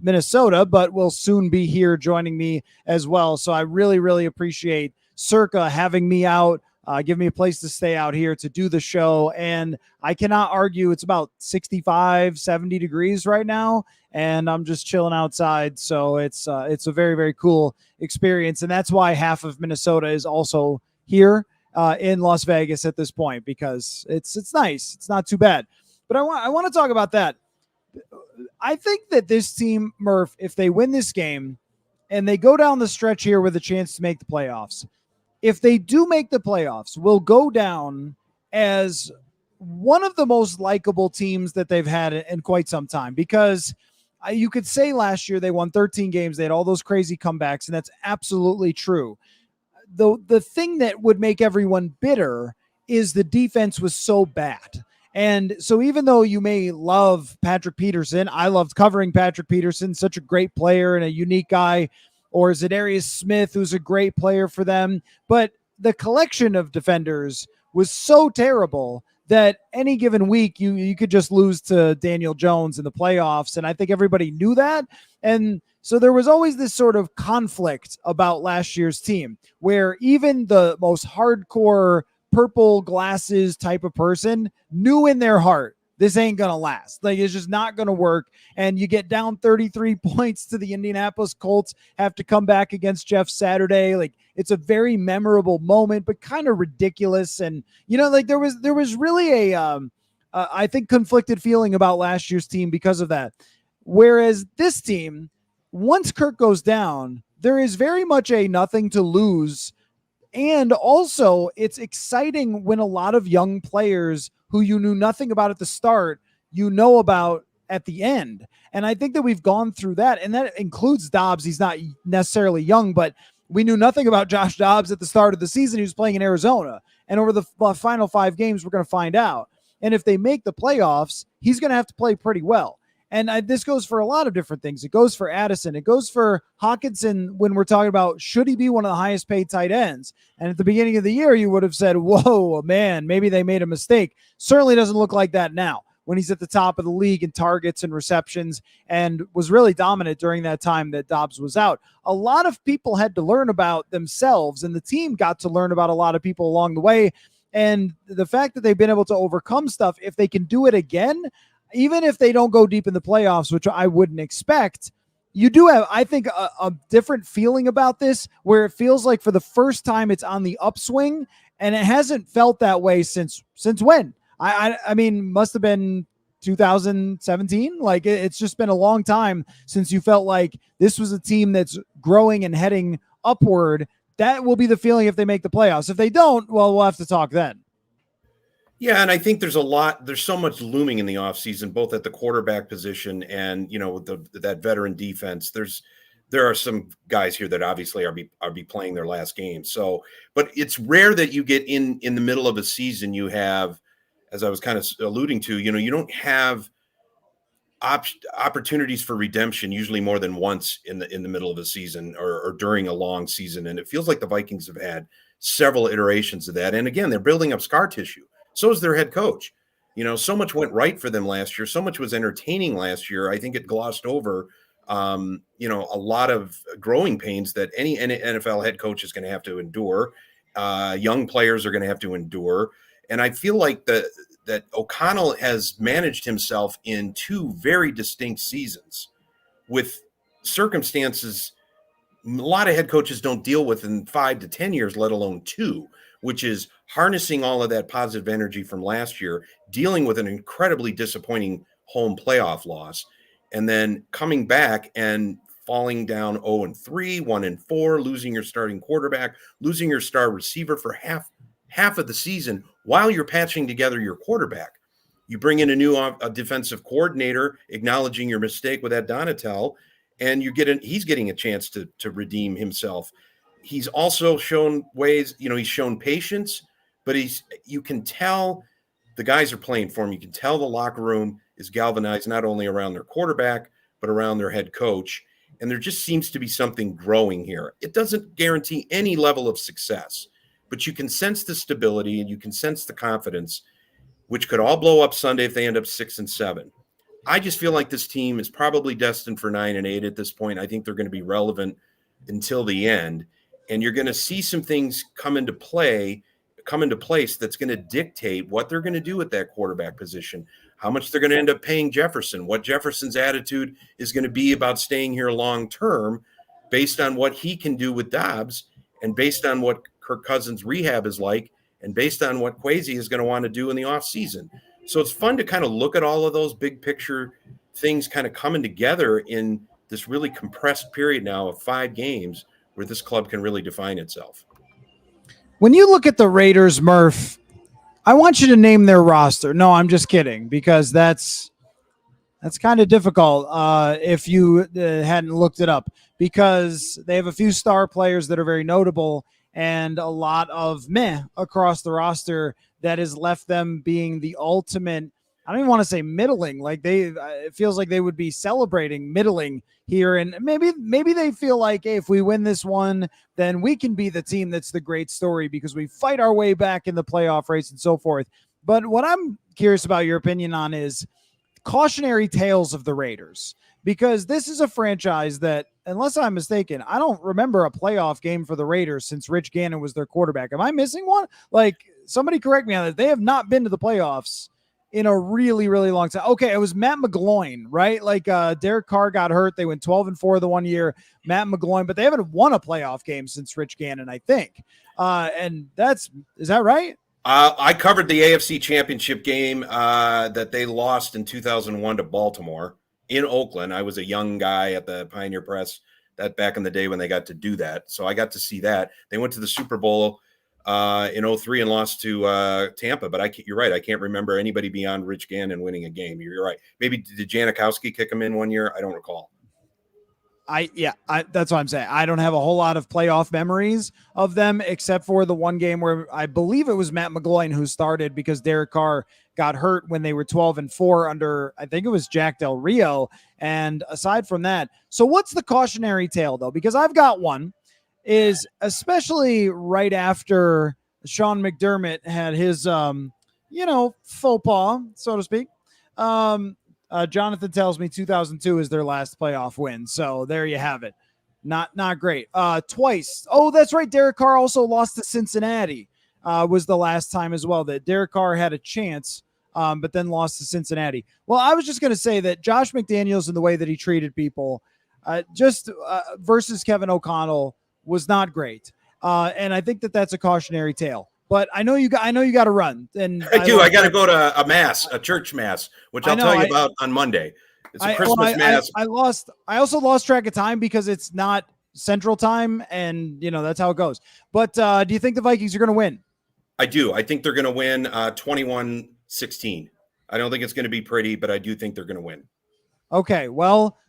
Minnesota, but will soon be here joining me as well. So I really, really appreciate Circa having me out, give me a place to stay out here to do the show. And I cannot argue. It's about 65, 70 degrees right now, and I'm just chilling outside. So it's a very, very cool experience. And that's why half of Minnesota is also here. in Las Vegas at this point, because it's nice. It's not too bad. But I want to talk about that. I think that this team, Murph, if they win this game and they go down the stretch here with a chance to make the playoffs, if they do make the playoffs, will go down as one of the most likable teams that they've had in quite some time, because you could say last year they won 13 games. They had all those crazy comebacks, and that's absolutely true. The thing that would make everyone bitter is the defense was so bad. And so even though you may love Patrick Peterson, I loved covering Patrick Peterson, such a great player and a unique guy, or Zadarius Smith, who's a great player for them. But the collection of defenders was so terrible that any given week you could just lose to Daniel Jones in the playoffs. And I think everybody knew that. And so there was always this sort of conflict about last year's team, where even the most hardcore purple glasses type of person knew in their heart, this ain't going to last. Like, it's just not going to work. And you get down 33 points to the Indianapolis Colts, have to come back against Jeff Saturday. Like, it's a very memorable moment, but kind of ridiculous. And, like there was really I think, conflicted feeling about last year's team because of that. Whereas this team, once Kirk goes down, there is very much a nothing to lose. And also, it's exciting when a lot of young players who you knew nothing about at the start, about at the end. And I think that we've gone through that. And that includes Dobbs. He's not necessarily young, but we knew nothing about Josh Dobbs at the start of the season. He was playing in Arizona. And over the final 5 games, we're going to find out. And if they make the playoffs, he's going to have to play pretty well. And this goes for a lot of different things. It goes for Addison. It goes for Hawkinson when we're talking about, should he be one of the highest paid tight ends? And at the beginning of the year, you would have said, whoa, man, maybe they made a mistake. Certainly doesn't look like that now when he's at the top of the league in targets and receptions, and was really dominant during that time that Dobbs was out. A lot of people had to learn about themselves, and the team got to learn about a lot of people along the way. And the fact that they've been able to overcome stuff, if they can do it again, even if they don't go deep in the playoffs, which I wouldn't expect, you do have, I think, a different feeling about this, where it feels like for the first time it's on the upswing, and it hasn't felt that way since when? I mean, must have been 2017. Like, it's just been a long time since you felt like this was a team that's growing and heading upward. That will be the feeling if they make the playoffs. If they don't, well, we'll have to talk then. Yeah, and I think there's so much looming in the offseason, both at the quarterback position and, that veteran defense. There are some guys here that obviously are be playing their last game. So, but it's rare that you get in the middle of a season, you have, as I was kind of alluding to, you don't have opportunities for redemption usually more than once in the middle of a season or during a long season. And it feels like the Vikings have had several iterations of that. And again, they're building up scar tissue. So is their head coach. So much went right for them last year. So much was entertaining last year. I think it glossed over, a lot of growing pains that any NFL head coach is going to have to endure. Young players are going to have to endure. And I feel like that O'Connell has managed himself in 2 very distinct seasons with circumstances a lot of head coaches don't deal with in 5 to 10 years, let alone 2, which is harnessing all of that positive energy from last year, dealing with an incredibly disappointing home playoff loss, and then coming back and falling down 0-3, 1-4, losing your starting quarterback, losing your star receiver for half of the season while you're patching together your quarterback. You bring in a new defensive coordinator, acknowledging your mistake with that Donatel, and he's getting a chance to redeem himself. He's also shown ways, he's shown patience, but you can tell the guys are playing for him. You can tell the locker room is galvanized not only around their quarterback, but around their head coach. And there just seems to be something growing here. It doesn't guarantee any level of success, but you can sense the stability and you can sense the confidence, which could all blow up Sunday if they end up 6-7. I just feel like this team is probably destined for 9-8 at this point. I think they're going to be relevant until the end. And you're going to see some things come into place that's going to dictate what they're going to do at that quarterback position, how much they're going to end up paying Jefferson, what Jefferson's attitude is going to be about staying here long term based on what he can do with Dobbs and based on what Kirk Cousins' rehab is like and based on what Kwesi is going to want to do in the offseason. So it's fun to kind of look at all of those big picture things kind of coming together in this really compressed period now of 5 games where this club can really define itself. When you look at the Raiders, Murph, I want you to name their roster. No, I'm just kidding, because that's kind of difficult if you hadn't looked it up, because they have a few star players that are very notable and a lot of meh across the roster that has left them being the ultimate. I don't even want to say middling. Like it feels like they would be celebrating middling here. And maybe they feel like, hey, if we win this one, then we can be the team that's the great story because we fight our way back in the playoff race and so forth. But what I'm curious about your opinion on is cautionary tales of the Raiders, because this is a franchise that, unless I'm mistaken, I don't remember a playoff game for the Raiders since Rich Gannon was their quarterback. Am I missing one? Like, somebody correct me on that. They have not been to the playoffs in a really, really long time. Okay, it was Matt McGloin, right? Like Derek Carr got hurt. They went 12-4 the one year. Matt McGloin, but they haven't won a playoff game since Rich Gannon, I think. And is that right? I covered the AFC Championship game that they lost in 2001 to Baltimore in Oakland. I was a young guy at the Pioneer Press that back in the day when they got to do that. So I got to see that. They went to the Super Bowl in 2003 and lost to Tampa. But you're right. I can't remember anybody beyond Rich Gannon winning a game. You're right. Maybe did Janikowski kick him in one year? I don't recall. That's what I'm saying. I don't have a whole lot of playoff memories of them, except for the one game where I believe it was Matt McGloin who started because Derek Carr got hurt when they were 12-4 under, I think it was Jack Del Rio. And aside from that, so what's the cautionary tale though? Because I've got one, is especially right after Sean McDermott had his, faux pas, so to speak. Jonathan tells me 2002 is their last playoff win. So there you have it. Not great. Twice. Oh, that's right. Derek Carr also lost to Cincinnati. Was the last time as well that Derek Carr had a chance, but then lost to Cincinnati. Well, I was just going to say that Josh McDaniels and the way that he treated people versus Kevin O'Connell was not great. And I think that that's a cautionary tale. But I know you got to run. And I do. I got to go to a church mass, which I'll tell you about on Monday. It's a Christmas mass. I also lost track of time because it's not Central Time, and that's how it goes. But do you think the Vikings are going to win? I do. I think they're going to win 21-16. I don't think it's going to be pretty, but I do think they're going to win. Okay. Well,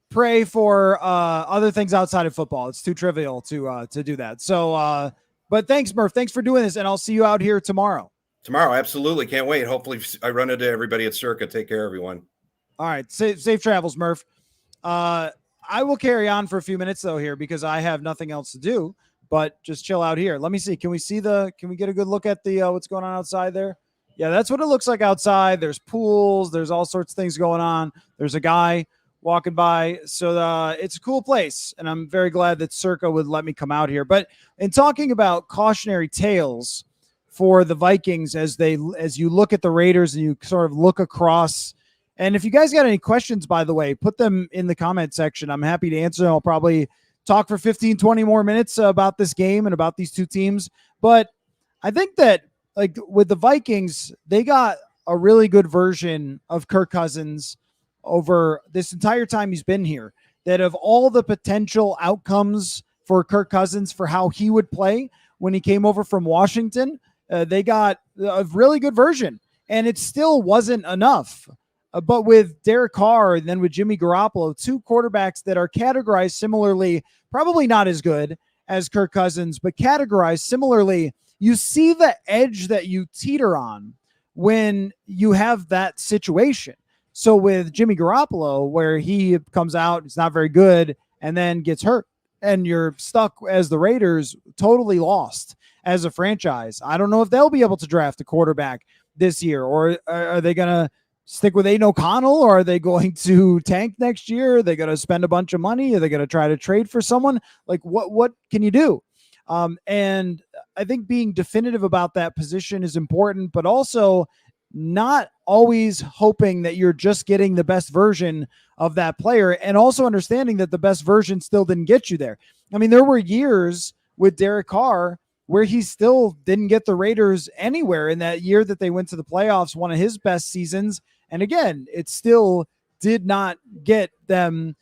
pray for other things outside of football. It's too trivial to do that. So. But thanks, Murph. Thanks for doing this, and I'll see you out here tomorrow. Tomorrow, absolutely. Can't wait. Hopefully I run into everybody at Circa. Take care, everyone. All right. Safe travels, Murph. I will carry on for a few minutes, though, here because I have nothing else to do, but just chill out here. Let me see. Can we get a good look at the what's going on outside there? Yeah, that's what it looks like outside. There's pools. There's all sorts of things going on. There's a guy walking by. So it's a cool place, and I'm very glad that Circa would let me come out here. But in talking about cautionary tales for the Vikings as you look at the Raiders and you sort of look across, and if you guys got any questions, by the way, put them in the comment section. I'm happy to answer them. I'll probably talk for 15, 20 more minutes about this game and about these two teams. But I think that, like, with the Vikings, they got a really good version of Kirk Cousins over this entire time he's been here, that of all the potential outcomes for Kirk Cousins for how he would play when he came over from Washington, they got a really good version, and it still wasn't enough. But with Derek Carr and then with Jimmy Garoppolo, two quarterbacks that are categorized similarly, probably not as good as Kirk Cousins, but categorized similarly, you see the edge that you teeter on when you have that situation. So with Jimmy Garoppolo, where he comes out, it's not very good, and then gets hurt, and you're stuck as the Raiders, totally lost as a franchise. I don't know if they'll be able to draft a quarterback this year, or are they going to stick with Aiden O'Connell, or are they going to tank next year? Are they going to spend a bunch of money? Are they going to try to trade for someone? Like, what can you do? And I think being definitive about that position is important, but also not always hoping that you're just getting the best version of that player, and also understanding that the best version still didn't get you there. I mean, there were years with Derek Carr where he still didn't get the Raiders anywhere in that year that they went to the playoffs, one of his best seasons. And again, it still did not get them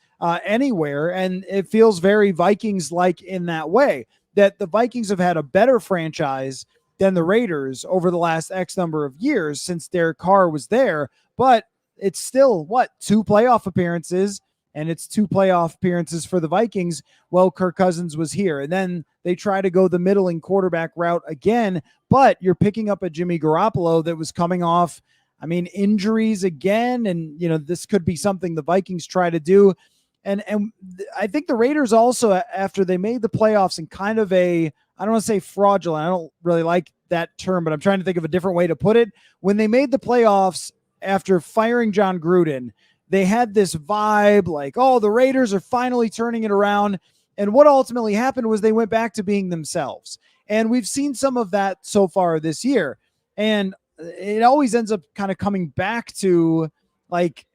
anywhere. And it feels very Vikings-like in that way, that the Vikings have had a better franchise than the Raiders over the last X number of years since Derek Carr was there. But it's still, 2 playoff appearances, and it's 2 playoff appearances for the Vikings while Kirk Cousins was here. And then they try to go the middling quarterback route again, but you're picking up a Jimmy Garoppolo that was coming off, injuries again. And, this could be something the Vikings try to do. And I think the Raiders also, after they made the playoffs in kind of I don't want to say fraudulent, I don't really like that term, but I'm trying to think of a different way to put it. When they made the playoffs after firing John Gruden, they had this vibe like, oh, the Raiders are finally turning it around. And what ultimately happened was they went back to being themselves. And we've seen some of that so far this year. And it always ends up kind of coming back to like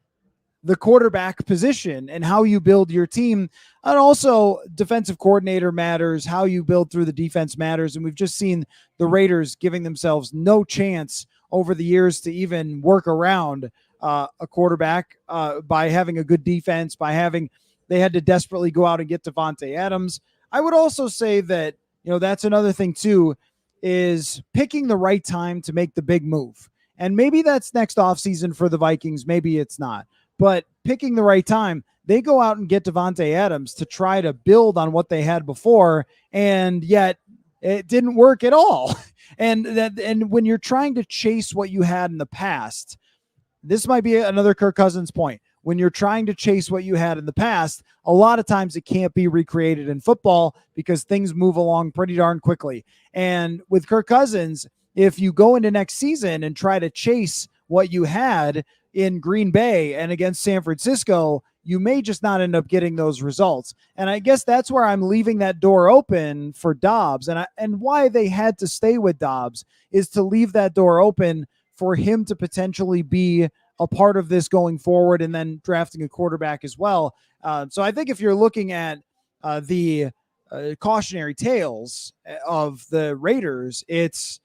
the quarterback position and how you build your team. And also defensive coordinator matters, how you build through the defense matters. And we've just seen the Raiders giving themselves no chance over the years to even work around a quarterback by having a good defense, they had to desperately go out and get Davante Adams. I would also say that, that's another thing too, is picking the right time to make the big move. And maybe that's next offseason for the Vikings. Maybe it's not. But picking the right time, they go out and get Davante Adams to try to build on what they had before, and yet it didn't work at all. And when you're trying to chase what you had in the past, this might be another Kirk Cousins point. When you're trying to chase what you had in the past, a lot of times it can't be recreated in football because things move along pretty darn quickly. And with Kirk Cousins, if you go into next season and try to chase what you had in Green Bay and against San Francisco, you may just not end up getting those results. And I guess that's where I'm leaving that door open for Dobbs. And why they had to stay with Dobbs is to leave that door open for him to potentially be a part of this going forward, and then drafting a quarterback as well. So I think if you're looking at the cautionary tales of the Raiders, it's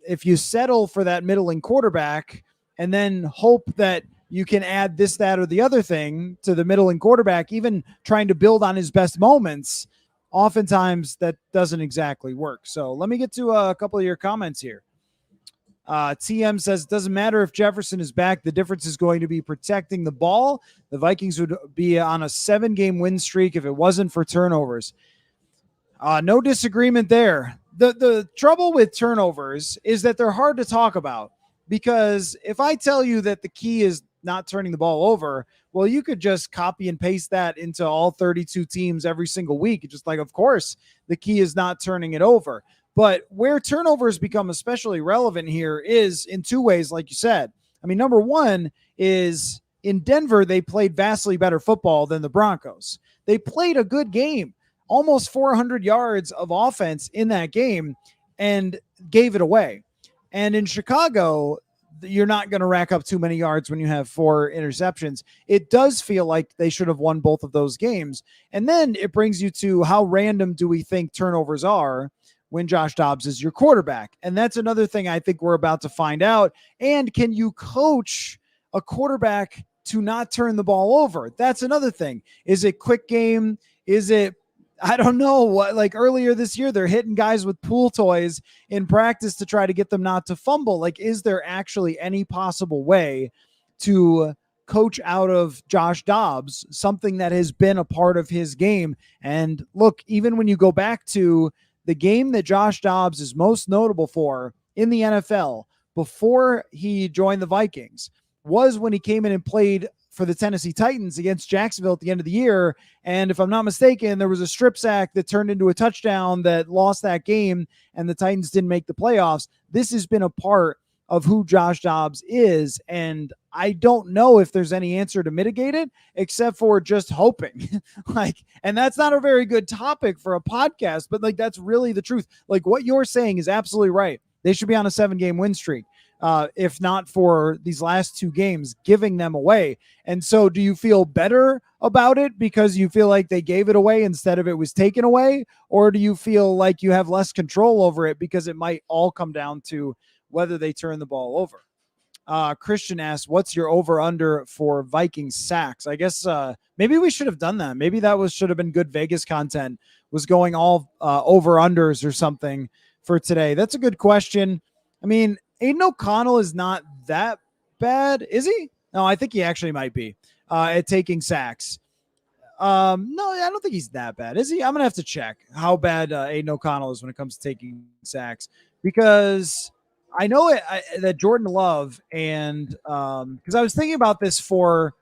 if you settle for that middling quarterback and then hope that you can add this, that, or the other thing to the middling quarterback, even trying to build on his best moments, oftentimes that doesn't exactly work. So let me get to a couple of your comments here. TM says, it doesn't matter if Jefferson is back. The difference is going to be protecting the ball. The Vikings would be on a 7-game win streak if it wasn't for turnovers. No disagreement there. The trouble with turnovers is that they're hard to talk about, because if I tell you that the key is not turning the ball over, well, you could just copy and paste that into all 32 teams every single week. Just like, of course, the key is not turning it over. But where turnovers become especially relevant here is in 2 ways, like you said. Number one is in Denver, they played vastly better football than the Broncos. They played a good game, almost 400 yards of offense in that game, and gave it away. And in Chicago, you're not going to rack up too many yards when you have 4 interceptions. It does feel like they should have won both of those games. And then it brings you to how random do we think turnovers are when Josh Dobbs is your quarterback? And that's another thing I think we're about to find out. And can you coach a quarterback to not turn the ball over? That's another thing. Is it quick game? Is it, I don't know what, like earlier this year, they're hitting guys with pool toys in practice to try to get them not to fumble. Like, is there actually any possible way to coach out of Josh Dobbs, something that has been a part of his game? And look, even when you go back to the game that Josh Dobbs is most notable for in the NFL before he joined the Vikings was when he came in and played for the Tennessee Titans against Jacksonville at the end of the year. And if I'm not mistaken, there was a strip sack that turned into a touchdown that lost that game, and the Titans didn't make the playoffs. This has been a part of who Josh Dobbs is, and I don't know if there's any answer to mitigate it except for just hoping. And that's not a very good topic for a podcast, but that's really the truth. What you're saying is absolutely right. They should be on a 7-game win streak. if not for these last two games, giving them away. And so do you feel better about it because you feel like they gave it away instead of it was taken away? Or do you feel like you have less control over it because it might all come down to whether they turn the ball over? Christian asks, what's your over-under for Vikings sacks? I guess maybe we should have done that. Maybe that should have been good Vegas content, was going all over-unders or something for today. That's a good question. I mean, Aiden O'Connell is not that bad, is he? No, I think he actually might be at taking sacks. No, I don't think he's that bad, is he? I'm going to have to check how bad Aiden O'Connell is when it comes to taking sacks, because I know that Jordan Love and because I was thinking about this for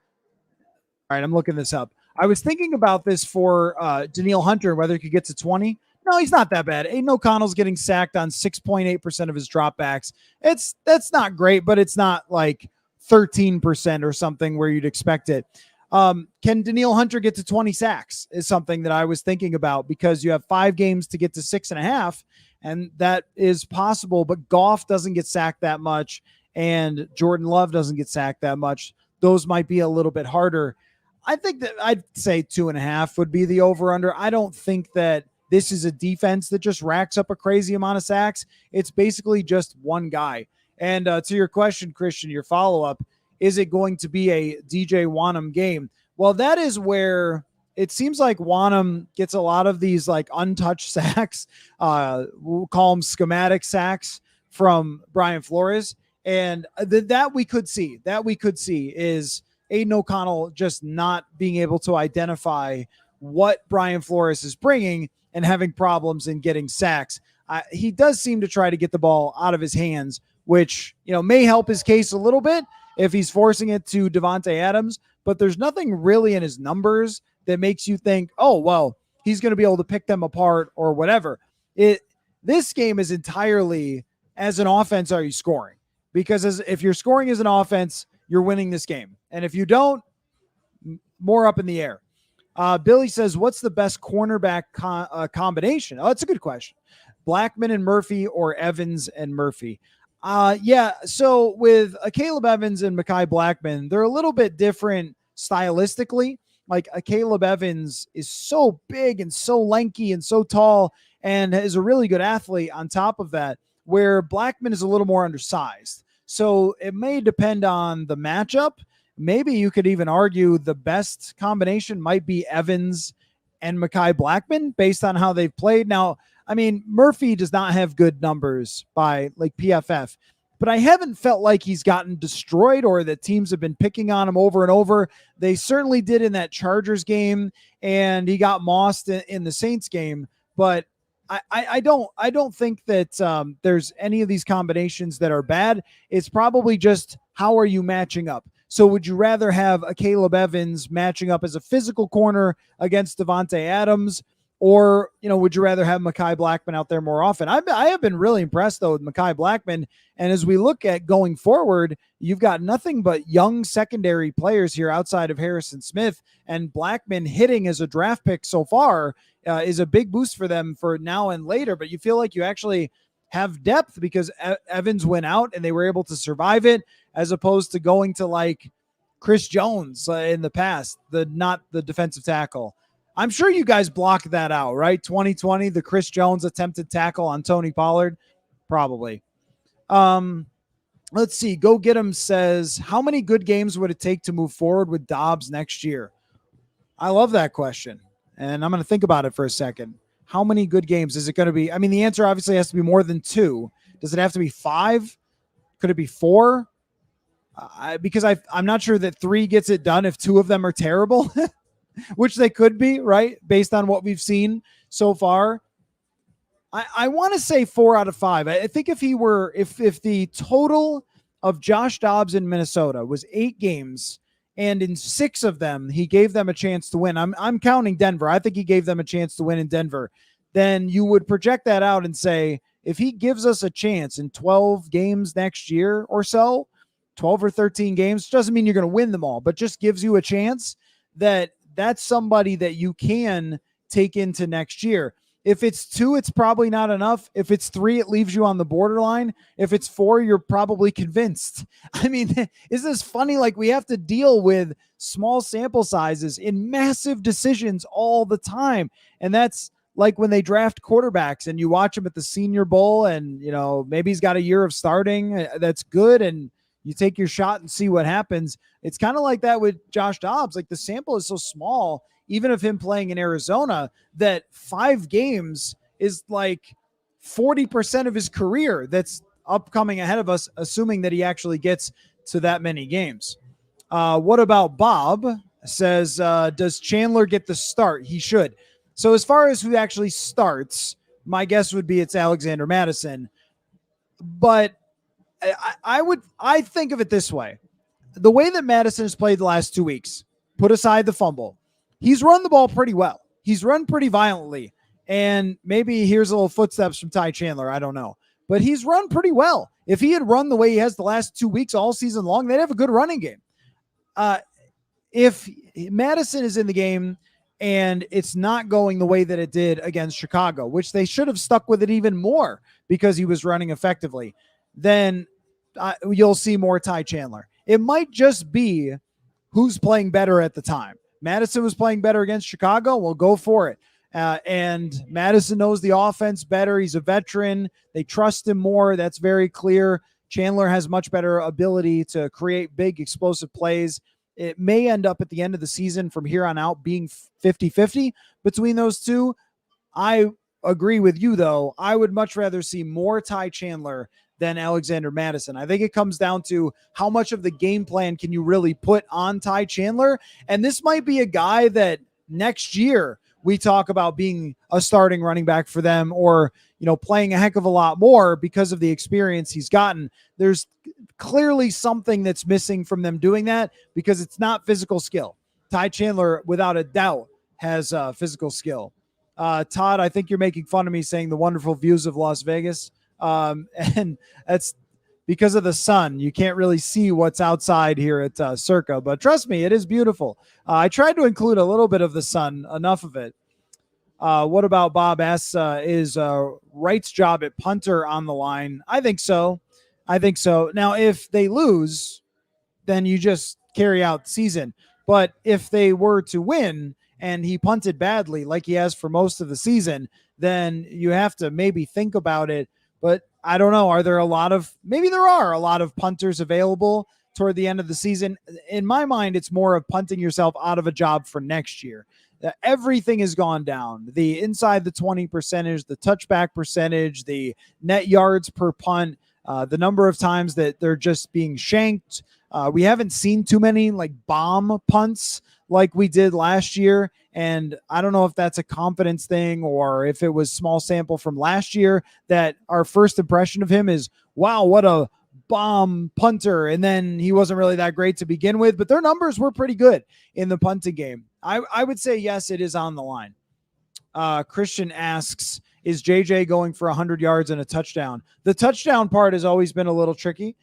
– all right, I'm looking this up. I was thinking about this for Danielle Hunter, whether he could get to 20. No, he's not that bad. Aiden O'Connell's getting sacked on 6.8% of his dropbacks. That's not great, but it's not like 13% or something where you'd expect it. Can Danielle Hunter get to 20 sacks is something that I was thinking about, because you have 5 games to get to 6.5, and that is possible, but Goff doesn't get sacked that much and Jordan Love doesn't get sacked that much. Those might be a little bit harder. I think that I'd say 2.5 would be the over under. I don't think that this is a defense that just racks up a crazy amount of sacks. It's basically just one guy. And to your question, Christian, your follow-up, is it going to be a DJ Wanham game? Well, that is where it seems like Wanham gets a lot of these like untouched sacks. We'll call them schematic sacks from Brian Flores. And that we could see is Aiden O'Connell just not being able to identify what Brian Flores is bringing and having problems in getting sacks. He does seem to try to get the ball out of his hands, which, may help his case a little bit if he's forcing it to Davante Adams, but there's nothing really in his numbers that makes you think, oh, well, he's going to be able to pick them apart or whatever. This game is entirely, as an offense, are you scoring? Because if you're scoring as an offense, you're winning this game. And if you don't, more up in the air. Billy says, what's the best cornerback combination? Oh, that's a good question. Blackman and Murphy or Evans and Murphy? Yeah, so with Caleb Evans and Mekhi Blackman, they're a little bit different stylistically. Like Caleb Evans is so big and so lanky and so tall and is a really good athlete on top of that, where Blackman is a little more undersized. So it may depend on the matchup. Maybe you could even argue the best combination might be Evans and Mekhi Blackman based on how they've played. Now, I mean, Murphy does not have good numbers by like PFF, but I haven't felt like he's gotten destroyed or that teams have been picking on him over and over. They certainly did in that Chargers game, and he got mossed in the Saints game. But I don't think that there's any of these combinations that are bad. It's probably just how are you matching up. So would you rather have a Caleb Evans matching up as a physical corner against Davante Adams, or, would you rather have Mekhi Blackman out there more often? I have been really impressed, though, with Mekhi Blackman. And as we look at going forward, you've got nothing but young secondary players here outside of Harrison Smith, and Blackman hitting as a draft pick so far is a big boost for them for now and later. But you feel like you actually have depth because Evans went out and they were able to survive it, as opposed to going to like Chris Jones in the past, not the defensive tackle. I'm sure you guys blocked that out, right? 2020, the Chris Jones attempted tackle on Tony Pollard. Probably. Let's see. Go Get 'em says, how many good games would it take to move forward with Dobbs next year? I love that question. And I'm going to think about it for a second. How many good games is it going to be? I mean, the answer obviously has to be more than 2. Does it have to be 5? Could it be 4? Because I'm not sure that 3 gets it done if 2 of them are terrible. Which they could be, right? Based on what we've seen so far. I want to say 4 out of 5. I think if the total of Josh Dobbs in Minnesota was 8 games, and in 6 of them, he gave them a chance to win. I'm counting Denver. I think he gave them a chance to win in Denver. Then you would project that out and say, if he gives us a chance in 12 games next year or so, 12 or 13 games, doesn't mean you're going to win them all, but just gives you a chance that's somebody that you can take into next year. If it's 2, it's probably not enough. If it's 3, it leaves you on the borderline. If it's 4, you're probably convinced. I mean, is this funny? Like, we have to deal with small sample sizes in massive decisions all the time. And that's like when they draft quarterbacks and you watch him at the Senior Bowl and, maybe he's got a year of starting. That's good. And you take your shot and see what happens. It's kind of like that with Josh Dobbs. Like, the sample is so small, even of him playing in Arizona, that 5 games is like 40% of his career that's upcoming ahead of us, assuming that he actually gets to that many games. What about Bob? Says, does Chandler get the start? He should. So as far as who actually starts, my guess would be it's Alexander Mattison. But I think of it this way. The way that Mattison has played the last 2 weeks, put aside the fumble, he's run the ball pretty well. He's run pretty violently. And maybe here's a little footsteps from Ty Chandler. I don't know. But he's run pretty well. If he had run the way he has the last 2 weeks all season long, they'd have a good running game. If Mattison is in the game and it's not going the way that it did against Chicago, which they should have stuck with it even more because he was running effectively, then you'll see more Ty Chandler. It might just be who's playing better at the time. Mattison was playing better against Chicago. We'll go for it. And Mattison knows the offense better. He's a veteran. They trust him more. That's very clear. Chandler has much better ability to create big explosive plays. It may end up at the end of the season from here on out being 50-50 between those two. I agree with you, though. I would much rather see more Ty Chandler than Alexander Mattison. I think it comes down to how much of the game plan can you really put on Ty Chandler. And this might be a guy that next year we talk about being a starting running back for them, or, playing a heck of a lot more because of the experience he's gotten. There's clearly something that's missing from them doing that because it's not physical skill. Ty Chandler, without a doubt, has physical skill. Todd, I think you're making fun of me saying the wonderful views of Las Vegas. And that's because of the sun. You can't really see what's outside here at Circa, but trust me, it is beautiful. I tried to include a little bit of the sun, enough of it. What about Bob asks, is Wright's job at punter on the line? I think so. Now, if they lose, then you just carry out the season. But if they were to win and he punted badly, like he has for most of the season, then you have to maybe think about it. But I don't know. Maybe there are a lot of punters available toward the end of the season. In my mind, it's more of punting yourself out of a job for next year. Everything has gone down. The inside the 20 percentage, the touchback percentage, the net yards per punt, the number of times that they're just being shanked. We haven't seen too many like bomb punts like we did last year. And I don't know if that's a confidence thing or if it was small sample from last year that our first impression of him is, wow, what a bomb punter. And then he wasn't really that great to begin with, but their numbers were pretty good in the punting game. I would say, yes, it is on the line. Christian asks, is JJ going for 100 yards and a touchdown? The touchdown part has always been a little tricky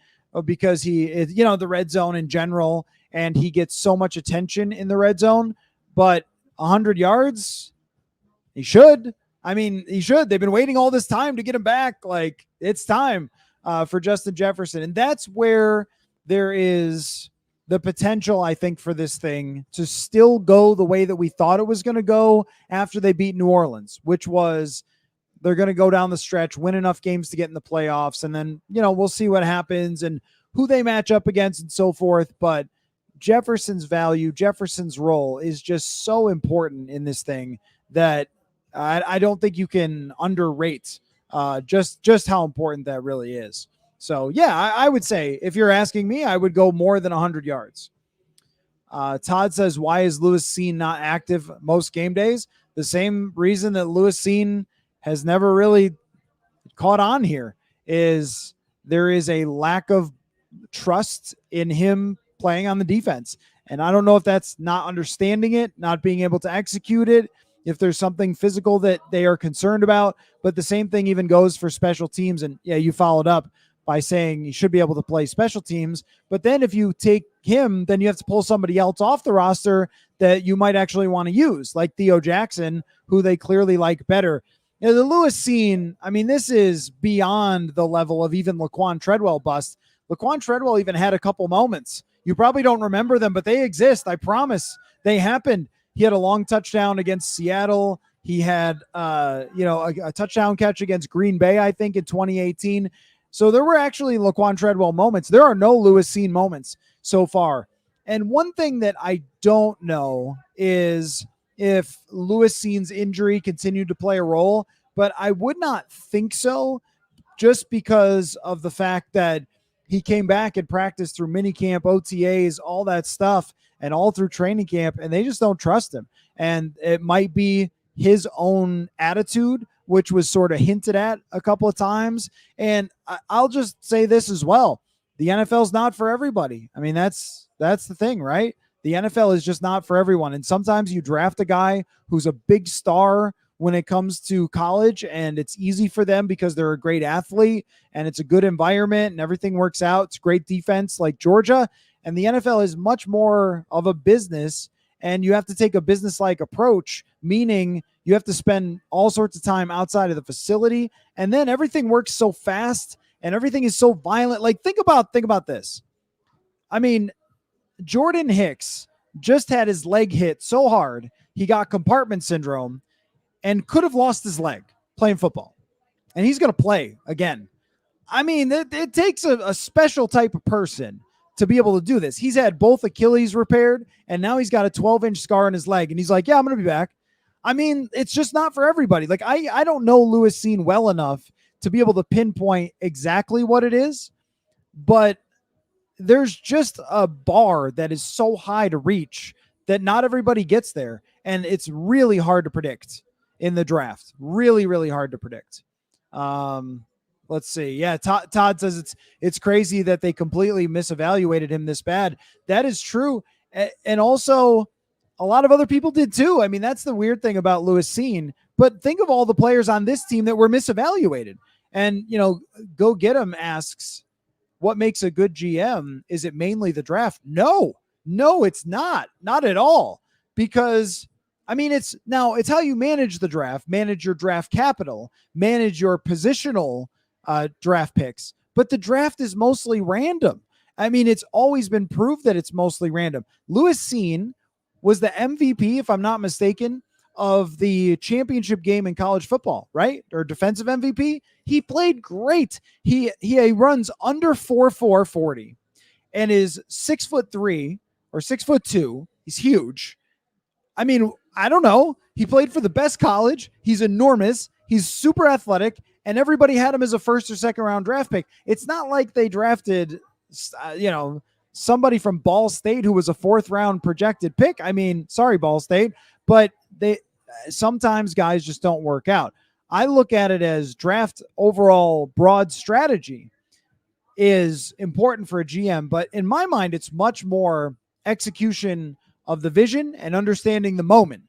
because he is, the red zone in general, and he gets so much attention in the red zone, but 100 yards, he should. He should. They've been waiting all this time to get him back. Like, it's time for Justin Jefferson. And that's where there is the potential, I think, for this thing to still go the way that we thought it was going to go after they beat New Orleans, which was they're going to go down the stretch, win enough games to get in the playoffs. And then, we'll see what happens and who they match up against and so forth. But Jefferson's value, Jefferson's role is just so important in this thing that I don't think you can underrate just how important that really is. So, yeah, I would say if you're asking me, I would go more than 100 yards. Todd says, why is Lewis Cine not active most game days? The same reason that Lewis Cine has never really caught on here is there is a lack of trust in him playing on the defense. And I don't know if that's not understanding it, not being able to execute it, if there's something physical that they are concerned about. But the same thing even goes for special teams. And yeah, you followed up by saying you should be able to play special teams. But then if you take him, then you have to pull somebody else off the roster that you might actually want to use, like Theo Jackson, who they clearly like better. The Lewis scene, I mean, this is beyond the level of even Laquan Treadwell bust. Laquan Treadwell even had a couple moments. You probably don't remember them, but they exist. I promise they happened. He had a long touchdown against Seattle. He had, a touchdown catch against Green Bay, I think, in 2018. So there were actually Laquan Treadwell moments. There are no Lewis scene moments so far. And one thing that I don't know is if Lewis Scene's injury continued to play a role, but I would not think so, just because of the fact that he came back and practiced through minicamp, OTAs, all that stuff, and all through training camp, and they just don't trust him. And it might be his own attitude, which was sort of hinted at a couple of times. And I'll just say this as well. The NFL's not for everybody. I mean, that's the thing, right? The NFL is just not for everyone. And sometimes you draft a guy who's a big star when it comes to college, and it's easy for them because they're a great athlete and it's a good environment and everything works out. It's great defense like Georgia. And the NFL is much more of a business, and you have to take a business-like approach, meaning you have to spend all sorts of time outside of the facility. And then everything works so fast and everything is so violent. Like, think about this. I mean, Jordan Hicks just had his leg hit so hard, he got compartment syndrome and could have lost his leg playing football. And he's going to play again. I mean, it takes a special type of person to be able to do this. He's had both Achilles repaired, and now he's got a 12-inch scar on his leg. And he's like, yeah, I'm going to be back. I mean, it's just not for everybody. Like, I don't know Lewis Scene well enough to be able to pinpoint exactly what it is, but there's just a bar that is so high to reach that not everybody gets there. And it's really hard to predict in the draft. Really, really hard to predict. Let's see. Yeah. Todd says it's crazy that they completely misevaluated him this bad. That is true. And also a lot of other people did too. I mean, that's the weird thing about Lewis Scene, but think of all the players on this team that were misevaluated. And, Go Get 'Em asks, what makes a good GM? Is it mainly the draft? No, it's not at all. Because I mean, it's how you manage the draft, manage your draft capital, manage your positional draft picks. But the draft is mostly random. I mean, it's always been proved that it's mostly random. Lewis Scene was the MVP, if I'm not mistaken, of the championship game in college football, right? Or defensive MVP. He played great. He runs under 4.4 40 and is 6'3" or 6'2". He's huge. I mean, I don't know. He played for the best college. He's enormous. He's super athletic, and everybody had him as a first or second round draft pick. It's not like they drafted, somebody from Ball State who was a 4th round projected pick. I mean, sorry, Ball State, but sometimes guys just don't work out. I look at it as draft overall broad strategy is important for a GM, but in my mind, it's much more execution of the vision and understanding the moment.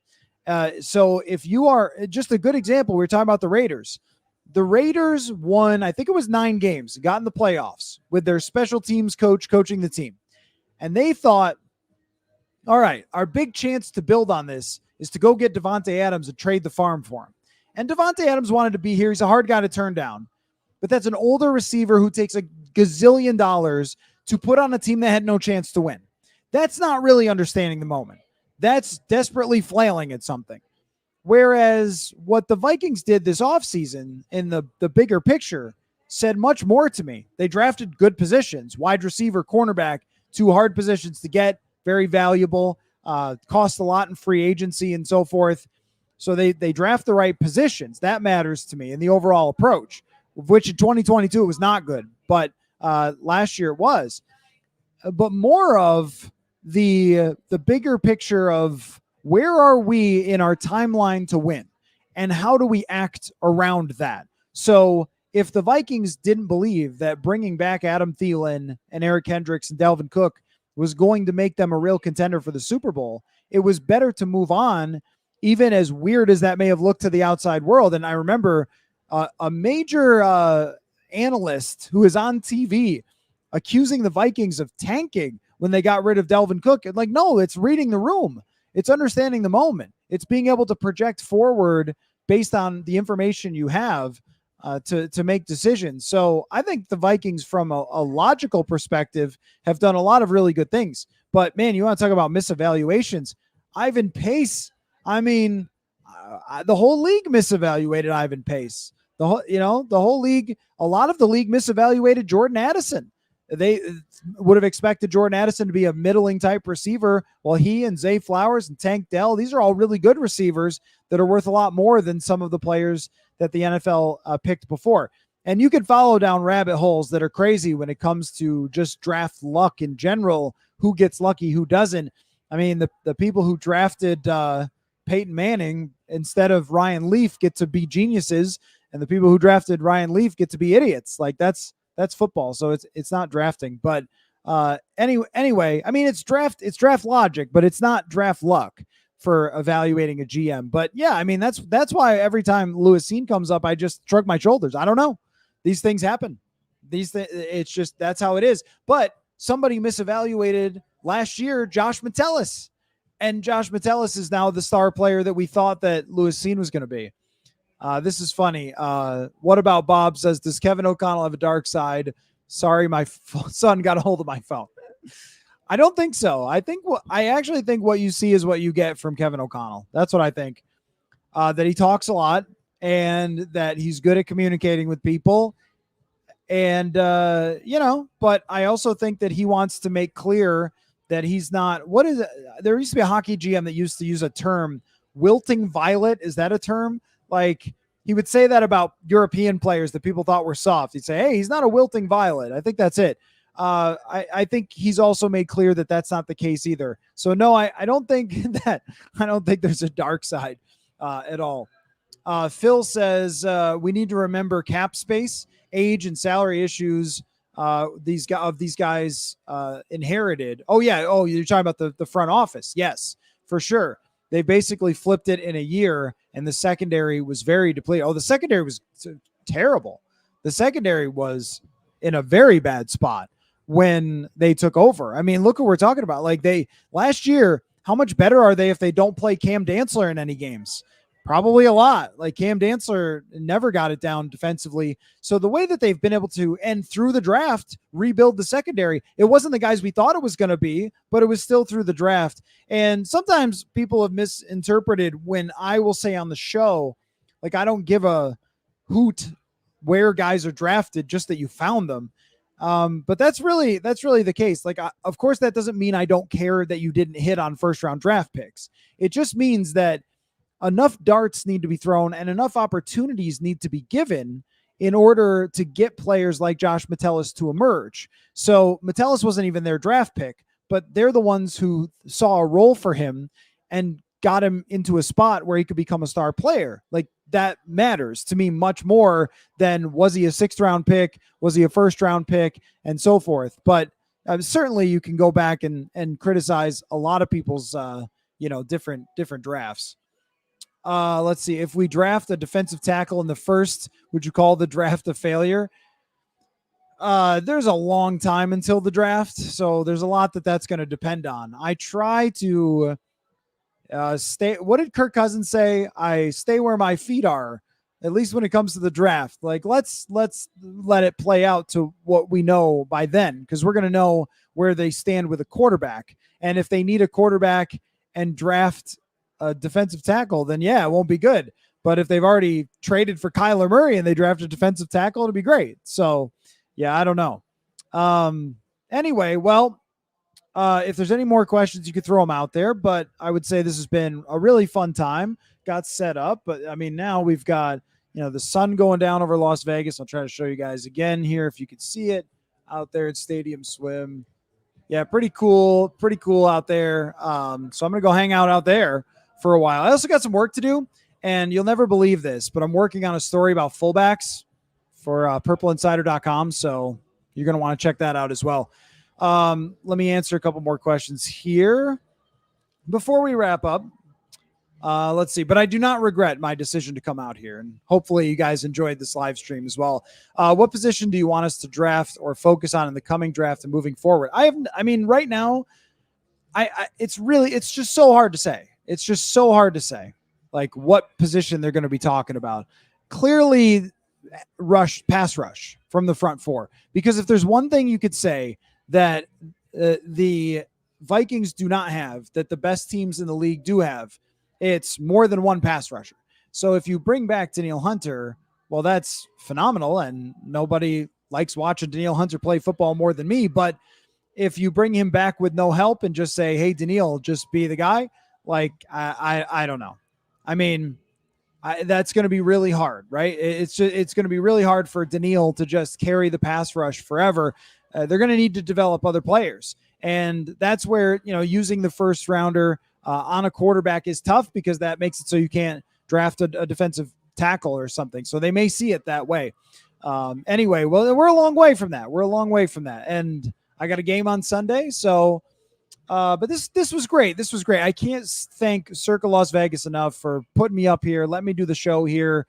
So if you are just a good example, we were talking about the Raiders. The Raiders won, I think it was 9 games, got in the playoffs with their special teams coach coaching the team. And they thought, all right, our big chance to build on this is to go get Davante Adams and trade the farm for him. And Davante Adams wanted to be here. He's a hard guy to turn down. But that's an older receiver who takes $1 gazillion to put on a team that had no chance to win. That's not really understanding the moment. That's desperately flailing at something. Whereas what the Vikings did this offseason in the bigger picture said much more to me. They drafted good positions, wide receiver, cornerback, 2 hard positions to get, very valuable, cost a lot in free agency and so forth. So they draft the right positions. That matters to me in the overall approach, which in 2022 it was not good, but last year it was. But more of the bigger picture of where are we in our timeline to win and how do we act around that? So if the Vikings didn't believe that bringing back Adam Thielen and Eric Kendricks and Dalvin Cook was going to make them a real contender for the Super Bowl, it was better to move on, even as weird as that may have looked to the outside world. And I remember a major analyst who is on TV accusing the Vikings of tanking when they got rid of Dalvin Cook. And no, it's reading the room. It's understanding the moment. It's being able to project forward based on the information you have to make decisions. So I think the Vikings, from a logical perspective, have done a lot of really good things. But man, you want to talk about misevaluations? Ivan Pace. I mean, the whole league misevaluated Ivan Pace. The whole league. A lot of the league misevaluated Jordan Addison. They would have expected Jordan Addison to be a middling type receiver, while he and Zay Flowers and Tank Dell, these are all really good receivers that are worth a lot more than some of the players that the NFL picked before. And you can follow down rabbit holes that are crazy when it comes to just draft luck in general, who gets lucky, who doesn't. I mean, the people who drafted Peyton Manning instead of Ryan Leaf get to be geniuses, and the people who drafted Ryan Leaf get to be idiots. Like that's football, so it's not drafting. But anyway, I mean, it's draft logic, but it's not draft luck for evaluating a GM. But yeah, I mean, that's why every time Louis Cine comes up, I just shrug my shoulders. I don't know. These things happen. It's just, that's how it is. But somebody misevaluated last year Josh Metellus, and Josh Metellus is now the star player that we thought that Louis Cine was going to be. This is funny. What about Bob says, does Kevin O'Connell have a dark side? Sorry, my son got a hold of my phone. I don't think so. I actually think what you see is what you get from Kevin O'Connell. That's what I think. That he talks a lot and that he's good at communicating with people. And, but I also think that he wants to make clear that he's not, there used to be a hockey GM that used to use a term, wilting violet. Is that a term? Like, he would say that about European players that people thought were soft. He'd say, hey, he's not a wilting violet. I think that's it. I think he's also made clear that that's not the case either. So no, I don't think there's a dark side at all. Phil says we need to remember cap space, age, and salary issues these guys inherited. Oh yeah. Oh, you're talking about the front office. Yes, for sure. They basically flipped it in a year, and the secondary was very depleted. Oh, the secondary was terrible. The secondary was in a very bad spot when they took over. I mean, look what we're talking about. Like, last year, how much better are they if they don't play Cam Dantzler in any games? Probably a lot. Like, Cam Dantzler never got it down defensively. So the way that they've been able to, and through the draft, rebuild the secondary, it wasn't the guys we thought it was going to be, but it was still through the draft. And sometimes people have misinterpreted when I will say on the show, like, I don't give a hoot where guys are drafted, just that you found them. But that's really the case. Like, of course, that doesn't mean I don't care that you didn't hit on first round draft picks. It just means that enough darts need to be thrown and enough opportunities need to be given in order to get players like Josh Metellus to emerge. So Metellus wasn't even their draft pick, but they're the ones who saw a role for him and got him into a spot where he could become a star player. Like, that matters to me much more than, was he a 6th round pick? Was he a 1st round pick? And so forth. But certainly you can go back and criticize a lot of people's, different drafts. Let's see. If we draft a defensive tackle in the 1st, would you call the draft a failure? There's a long time until the draft, so there's a lot that's going to depend on. I try to stay. What did Kirk Cousins say? I stay where my feet are, at least when it comes to the draft. Like, let's let it play out to what we know by then, because we're going to know where they stand with a quarterback. And if they need a quarterback and draft a defensive tackle, then yeah, it won't be good. But if they've already traded for Kyler Murray and they draft a defensive tackle, it'll be great. So yeah, I don't know. Anyway, well, if there's any more questions, you could throw them out there, but I would say this has been a really fun time. Got set up, but I mean, now we've got, the sun going down over Las Vegas. I'll try to show you guys again here if you can see it out there at Stadium Swim. Yeah, pretty cool out there. So I'm going to go hang out there for a while. I also got some work to do, and you'll never believe this, but I'm working on a story about fullbacks for purpleinsider.com. So you're going to want to check that out as well. Let me answer a couple more questions here before we wrap up. Let's see, but I do not regret my decision to come out here, and hopefully you guys enjoyed this live stream as well. What position do you want us to draft or focus on in the coming draft and moving forward? Right now, it's just so hard to say. It's just so hard to say. like what position they're going to be talking about. Clearly pass rush from the front four, because if there's one thing you could say that the Vikings do not have, that the best teams in the league do have, it's more than one pass rusher. So if you bring back Danielle Hunter, well, that's phenomenal, and nobody likes watching Danielle Hunter play football more than me. But if you bring him back with no help and just say, hey, Danielle, just be the guy, like, I don't know. I mean, that's going to be really hard, right? It's going to be really hard for Danielle to just carry the pass rush forever. They're going to need to develop other players. And that's where, using the first rounder on a quarterback is tough, because that makes it so you can't draft a defensive tackle or something. So they may see it that way. Anyway, well, we're a long way from that. And I got a game on Sunday. So, but this was great. This was great. I can't thank Circa Las Vegas enough for putting me up here. Let me do the show here,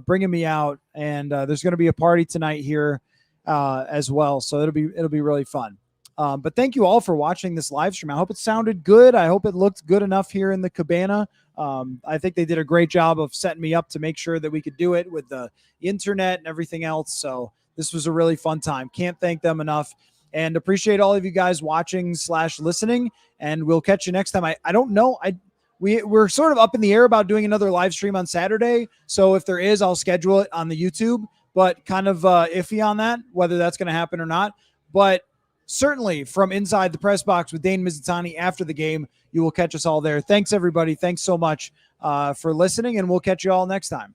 bringing me out. And there's going to be a party tonight here as well. So it'll be really fun. But thank you all for watching this live stream. I hope it sounded good. I hope it looked good enough here in the cabana. I think they did a great job of setting me up to make sure that we could do it with the internet and everything else. So this was a really fun time. Can't thank them enough, and appreciate all of you guys watching / listening. And we'll catch you next time. I don't know. We're sort of up in the air about doing another live stream on Saturday. So if there is, I'll schedule it on the YouTube, but kind of iffy on that, whether that's going to happen or not. But certainly from inside the press box with Dane Mizutani after the game, you will catch us all there. Thanks, everybody. Thanks so much for listening, and we'll catch you all next time.